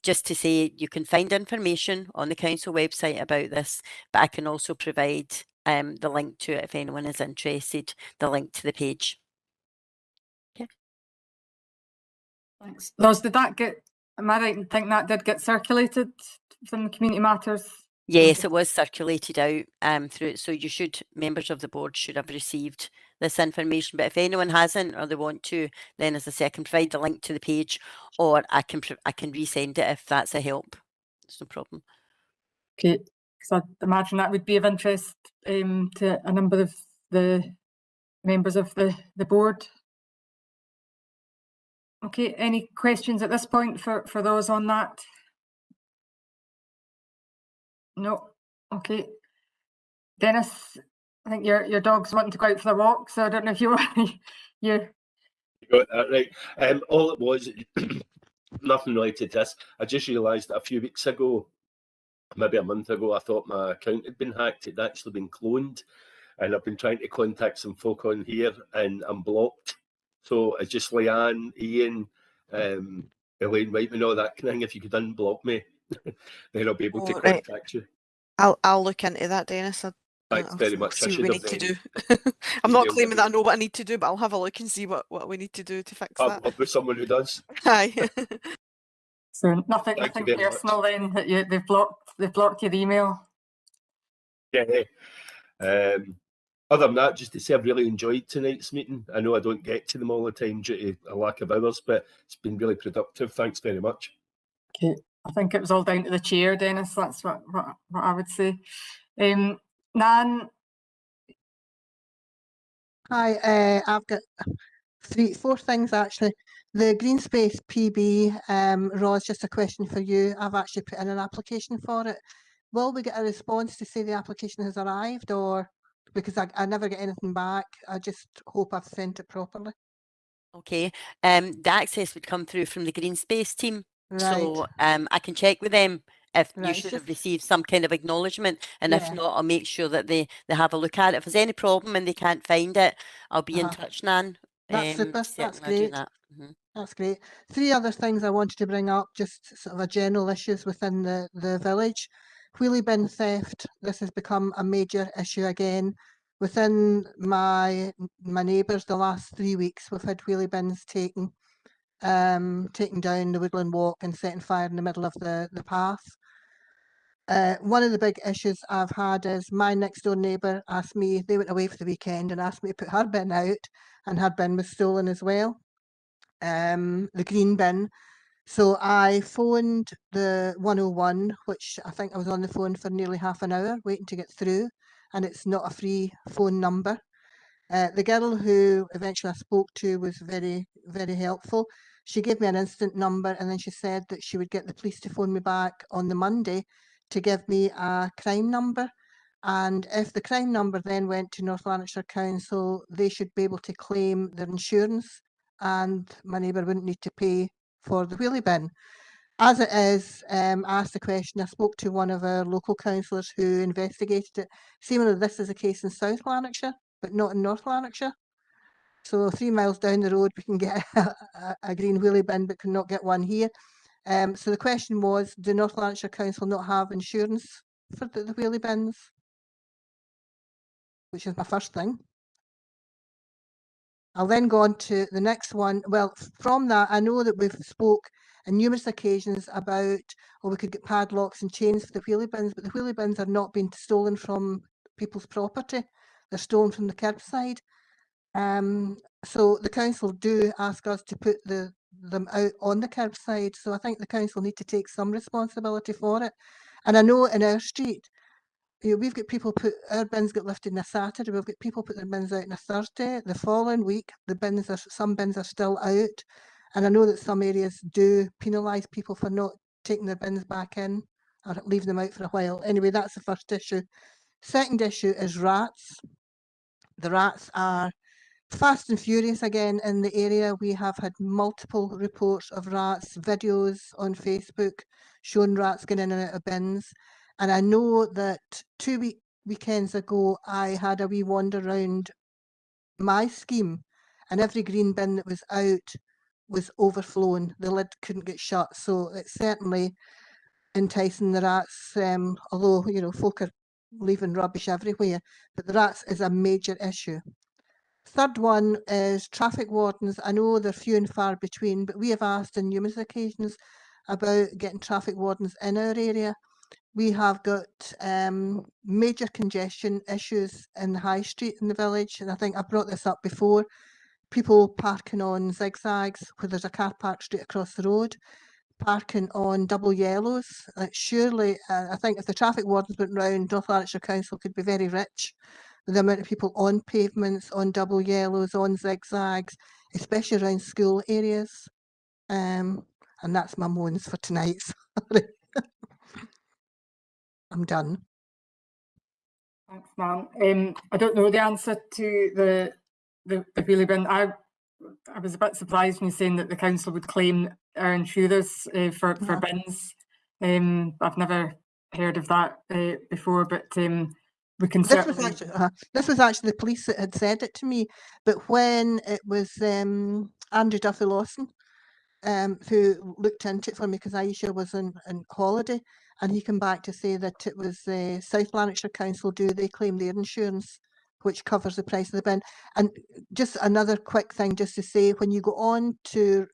[SPEAKER 4] just to say, you can find information on the council website about this, but I can also provide the link to it if anyone is interested, the link to the page. Okay.
[SPEAKER 1] Thanks. Ros, did that get, am I right in thinking that did get circulated from the Community Matters?
[SPEAKER 4] Yes, it was circulated out through, so you should, members of the board should have received this information, but if anyone hasn't or they want to, then as I say, I can provide the link to the page, or I can resend it if that's a help. It's no problem.
[SPEAKER 1] Okay, because I imagine that would be of interest to a number of the members of the board. Okay, any questions at this point for those on that? No. Okay. Dennis, I think your dog's wanting to go out for the walk, so I don't know if you want you
[SPEAKER 8] got that right. All it was, nothing related to this. I just realised that a few weeks ago, maybe a month ago, I thought my account had been hacked. It'd actually been cloned, and I've been trying to contact some folk on here, and I'm blocked. So it's just Leanne, Ian, Elaine Whiteman, all that kind of thing. If you could unblock me, then I'll be able to contact you.
[SPEAKER 2] I'll look into that, Dennis.
[SPEAKER 8] Thanks very much.
[SPEAKER 2] See what we need to do. I'm not claiming that I know what I need to do, but I'll have a look and see what we need to do to fix that.
[SPEAKER 8] I'll be someone who does.
[SPEAKER 2] Aye.
[SPEAKER 1] So nothing personal then that they've blocked your email.
[SPEAKER 8] Yeah. Other than that, just to say I've really enjoyed tonight's meeting. I know I don't get to them all the time due to a lack of hours, but it's been really productive. Thanks very much.
[SPEAKER 1] Okay, I think it was all down to the chair, Dennis. That's what I would say. Nan.
[SPEAKER 10] Hi, I've got four things actually. The Green Space PB, Ros, just a question for you. I've actually put in an application for it. Will we get a response to say the application has arrived, or because I never get anything back? I just hope I've sent it properly.
[SPEAKER 4] Okay, the access would come through from the Green Space team.
[SPEAKER 10] Right.
[SPEAKER 4] So I can check with them if you
[SPEAKER 10] Right,
[SPEAKER 4] should
[SPEAKER 10] just-
[SPEAKER 4] have received some kind of acknowledgement, and if
[SPEAKER 10] Yeah.
[SPEAKER 4] not, I'll make sure that they have a look at it. If there's any problem and they can't find it, I'll be in touch, Nan.
[SPEAKER 10] That's super. That's
[SPEAKER 4] certainly I'll do
[SPEAKER 10] great.
[SPEAKER 4] that. Mhm.
[SPEAKER 10] That's great. Three other things I wanted to bring up, just sort of a general issues within the village. Wheelie bin theft. This has become a major issue again. Within my neighbours, the last 3 weeks, we've had wheelie bins taken down the Woodland Walk and setting fire in the middle of the path. One of the big issues I've had is my next door neighbour asked me, they went away for the weekend and asked me to put her bin out, and her bin was stolen as well, the green bin. So I phoned the 101, which I think I was on the phone for nearly half an hour waiting to get through, and it's not a free phone number. The girl who eventually I spoke to was very, very helpful. She gave me an instant number, and then she said that she would get the police to phone me back on the Monday to give me a crime number. And if the crime number then went to North Lanarkshire Council, they should be able to claim their insurance, and my neighbour wouldn't need to pay for the wheelie bin. As it is, I asked the question, I spoke to one of our local councillors who investigated it. Seemingly this is a case in South Lanarkshire, but not in North Lanarkshire. So 3 miles down the road, we can get a green wheelie bin, but cannot get one here. So the question was, do North Lanarkshire Council not have insurance for the wheelie bins? Which is my first thing. I'll then go on to the next one. Well, from that, I know that we've spoke on numerous occasions about, we could get padlocks and chains for the wheelie bins, but the wheelie bins are not being stolen from people's property. They're stolen from the curbside. So the council do ask us to put them out on the curbside. So I think the council need to take some responsibility for it. And I know in our street, we've got people our bins get lifted on a Saturday, we've got people put their bins out on a Thursday. The following week, some bins are still out. And I know that some areas do penalise people for not taking their bins back in or leaving them out for a while. Anyway, that's the first issue. Second issue is rats. The rats are fast and furious again in the area. We have had multiple reports of rats, videos on Facebook showing rats getting in and out of bins. And I know that 2 weekends ago, I had a wee wander around my scheme, and every green bin that was out was overflowing. The lid couldn't get shut. So it's certainly enticing the rats, although, you know, folk are leaving rubbish everywhere. But the rats is a major issue. Third one is traffic wardens. I know they're few and far between, but we have asked on numerous occasions about getting traffic wardens in our area. We have got major congestion issues in the high street in the village, and I think I brought this up before. People parking on zigzags where there's a car park straight across the road, parking on double yellows. Surely, I think if the traffic wardens went round, North Lanarkshire Council could be very rich with the amount of people on pavements, on double yellows, on zigzags, especially around school areas. And that's my moans for tonight. Sorry. I'm done.
[SPEAKER 1] Thanks, Nan. I don't know the answer to the wheelie bin. I was a bit surprised when you're saying that the council would claim our insurers for bins. I've never heard of that before, but we can certainly...
[SPEAKER 10] This was actually the police that had said it to me, but when it was Andrew Duffy Lawson who looked into it for me, because Aisha was on holiday, and he came back to say that it was South Lanarkshire Council they claim their insurance, which covers the price of the bin. And just another quick thing just to say, when you go on to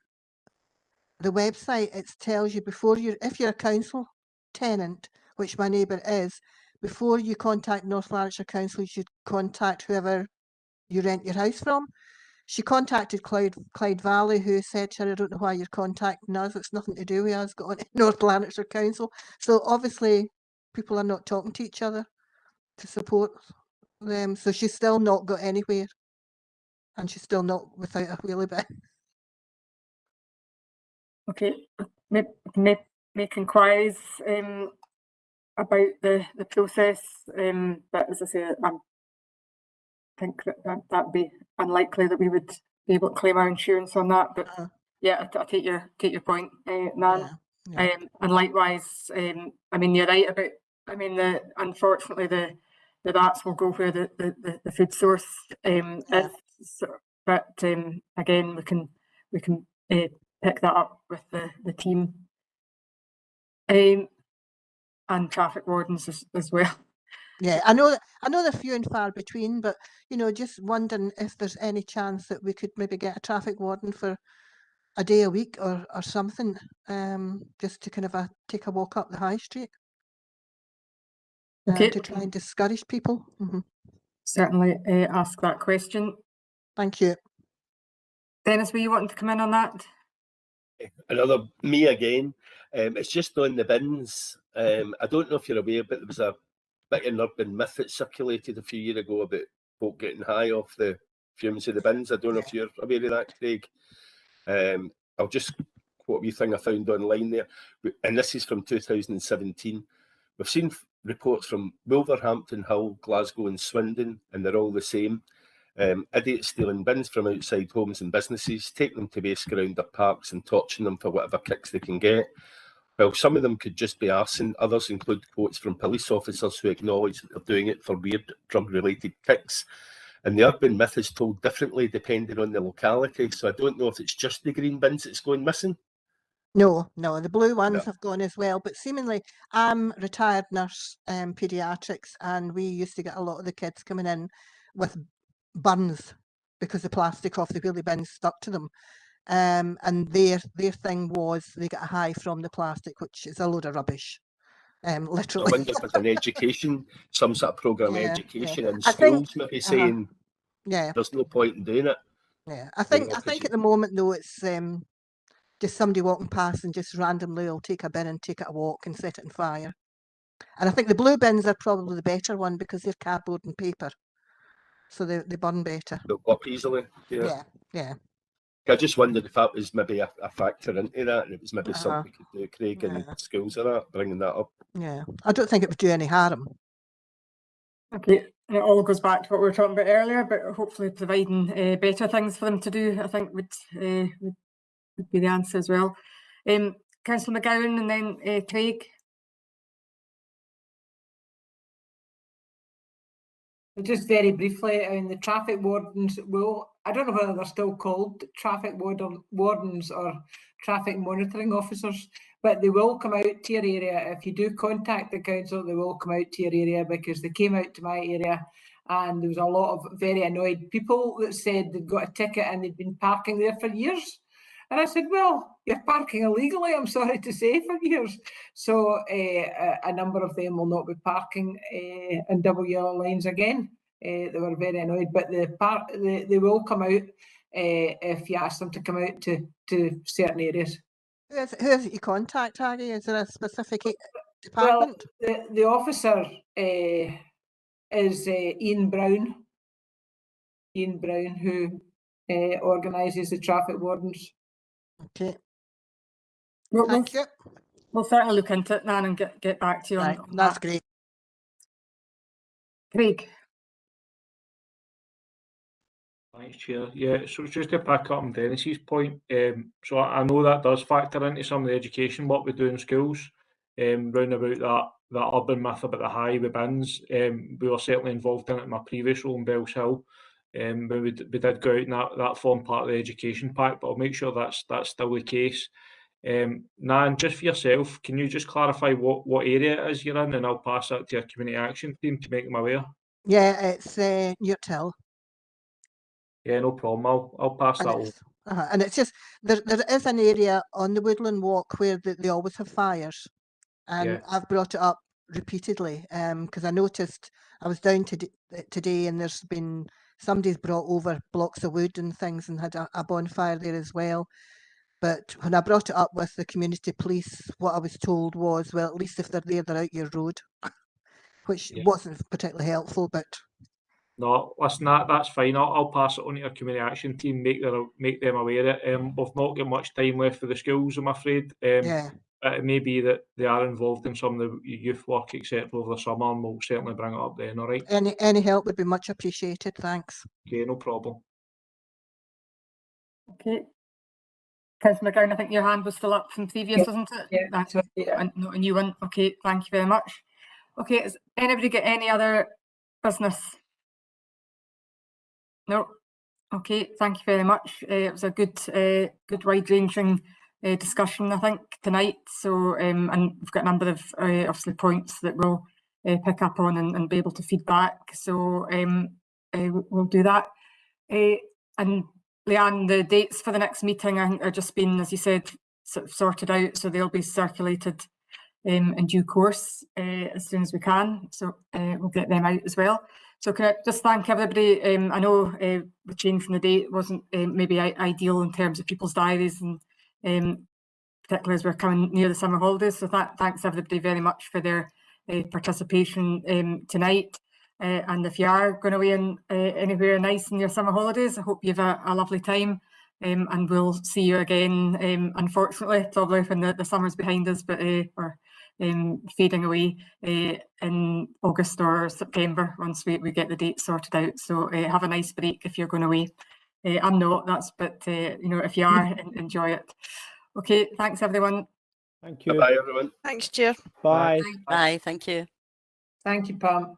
[SPEAKER 10] the website, it tells you if you're a council tenant, which my neighbour is, before you contact North Lanarkshire Council, you should contact whoever you rent your house from. She contacted Clyde Valley, who said to her, I don't know why you're contacting us, it's nothing to do with us, got on North Lanarkshire Council. So obviously people are not talking to each other to support them. So she's still not got anywhere, and she's still not without a wheelie bin.
[SPEAKER 1] Okay, make inquiries about the process, but as I say, I think that would be unlikely that we would be able to claim our insurance on that. But yeah, I take your point, Nan. Yeah. And likewise, I mean, you're right about. I mean, unfortunately the rats will go where the food source is. So, but again, we can pick that up with the team and traffic wardens as well.
[SPEAKER 10] Yeah, I know they're few and far between, but you know, just wondering if there's any chance that we could maybe get a traffic warden for a day a week or something, just to kind of take a walk up the high street. Okay. To try and discourage people. Mm-hmm.
[SPEAKER 1] Certainly ask that question.
[SPEAKER 10] Thank you.
[SPEAKER 1] Dennis, were you wanting to come in on that?
[SPEAKER 8] Another me again. It's just on the bins. I don't know if you're aware, but there was a bit of an urban myth that circulated a few years ago about folk getting high off the fumes of the bins. I don't know if you're aware of that, Craig. I'll just quote a wee thing I found online there, and this is from 2017. We've seen reports from Wolverhampton, Hull, Glasgow and Swindon, and they're all the same. Idiots stealing bins from outside homes and businesses, taking them to waste ground or parks and torching them for whatever kicks they can get. Well, some of them could just be arson. Others include quotes from police officers who acknowledge that they're doing it for weird drug-related kicks. And the urban myth is told differently depending on the locality. So I don't know if it's just the green bins that's going missing.
[SPEAKER 10] No, the blue ones have gone as well. But seemingly, I'm retired nurse paediatrics, and we used to get a lot of the kids coming in with burns because the plastic off the wheelie bins stuck to them. And their thing was they got a high from the plastic, which is a load of rubbish, literally.
[SPEAKER 8] I wonder if it's an education, some sort of programme education in schools, maybe saying there's no point in doing it.
[SPEAKER 10] Yeah, I think at the moment though it's just somebody walking past and just randomly will take a bin and take it a walk and set it on fire. And I think the blue bins are probably the better one because they're cardboard and paper, so they burn better.
[SPEAKER 8] They'll go up easily.
[SPEAKER 10] Yeah, yeah.
[SPEAKER 8] I just wondered if that was maybe a factor into that, and it was maybe
[SPEAKER 10] Uh-huh.
[SPEAKER 8] something we could do, Craig, in
[SPEAKER 10] Yeah.
[SPEAKER 8] schools or that, bringing that up.
[SPEAKER 10] Yeah, I don't think it would do any harm.
[SPEAKER 1] Okay, and it all goes back to what we were talking about earlier, but hopefully providing better things for them to do, I think would be the answer as well. Councillor McGowan and then Craig.
[SPEAKER 14] Just very briefly, the traffic wardens will, I don't know whether they're still called traffic wardens or traffic monitoring officers, but they will come out to your area. If you do contact the council, they will come out to your area, because they came out to my area and there was a lot of very annoyed people that said they'd got a ticket and they'd been parking there for years. And I said, well, you're parking illegally, I'm sorry to say, for years. So a number of them will not be parking in double yellow lines again. They were very annoyed, but they will come out if you ask them to come out to certain areas.
[SPEAKER 10] Who is it you contact, Aggie? Is there a specific department?
[SPEAKER 14] Well, the officer is Ian Brown. Ian Brown, who organises the traffic wardens.
[SPEAKER 10] Okay.
[SPEAKER 1] Thank you. We'll certainly look into it, Nan, and get back to you on
[SPEAKER 10] That's
[SPEAKER 1] that.
[SPEAKER 10] great.
[SPEAKER 1] Craig.
[SPEAKER 12] Thanks, Chair. Yeah, so just to pick up on Dennis's point, so I know that does factor into some of the education work we do in schools, round about that urban myth about the highway bins. We were certainly involved in it in my previous role in Bells Hill, when we did go out and that formed part of the education pack, but I'll make sure that's still the case. Nan, just for yourself, can you just clarify what area it is you're in, and I'll pass that to your community action team to make them aware?
[SPEAKER 10] Yeah, it's Newt Hill.
[SPEAKER 12] Yeah, no problem. I'll pass that over.
[SPEAKER 10] And it's just there is an area on the Woodland Walk where they always have fires, and
[SPEAKER 12] Yeah.
[SPEAKER 10] I've brought it up repeatedly because I noticed I was down today and there's been somebody's brought over blocks of wood and things and had a bonfire there as well. But when I brought it up with the community police, what I was told was, well, at least if they're there, they're out your road, which wasn't particularly helpful. But
[SPEAKER 12] no, listen, that's fine. I'll pass it on to your community action team, make them aware of it. We've not got much time left for the schools, I'm afraid.
[SPEAKER 10] Yeah.
[SPEAKER 12] It may be that they are involved in some of the youth work, etc., over the summer, and we'll certainly bring it up then. All right.
[SPEAKER 10] Any help would be much appreciated. Thanks.
[SPEAKER 12] Okay, no problem.
[SPEAKER 1] Okay. Councillor McGowan, I think your hand was still up from previous, wasn't it?
[SPEAKER 14] Yeah,
[SPEAKER 1] That's not a new one. Okay, thank you very much. Okay, has anybody got any other business? No. Okay, thank you very much. It was a good wide-ranging discussion, I think, tonight. So, and we've got a number of obviously points that we'll pick up on and be able to feed back. So, we'll do that. And Leanne, the dates for the next meeting are just been, as you said, sort of sorted out, so they'll be circulated in due course as soon as we can. So we'll get them out as well. So can I just thank everybody? I know the change from the date wasn't maybe ideal in terms of people's diaries, and particularly as we're coming near the summer holidays. So thanks everybody very much for their participation tonight. And if you are going away anywhere nice in your summer holidays, I hope you have a lovely time. And we'll see you again, unfortunately, probably when the summer's behind us, but we're fading away in August or September once we get the date sorted out. So have a nice break if you're going away. I'm not, but you know, if you are, enjoy it. Okay, thanks everyone.
[SPEAKER 13] Thank you.
[SPEAKER 8] Bye, everyone.
[SPEAKER 2] Thanks, Chair.
[SPEAKER 13] Bye.
[SPEAKER 4] Bye. Thank you.
[SPEAKER 14] Thank you, Pam.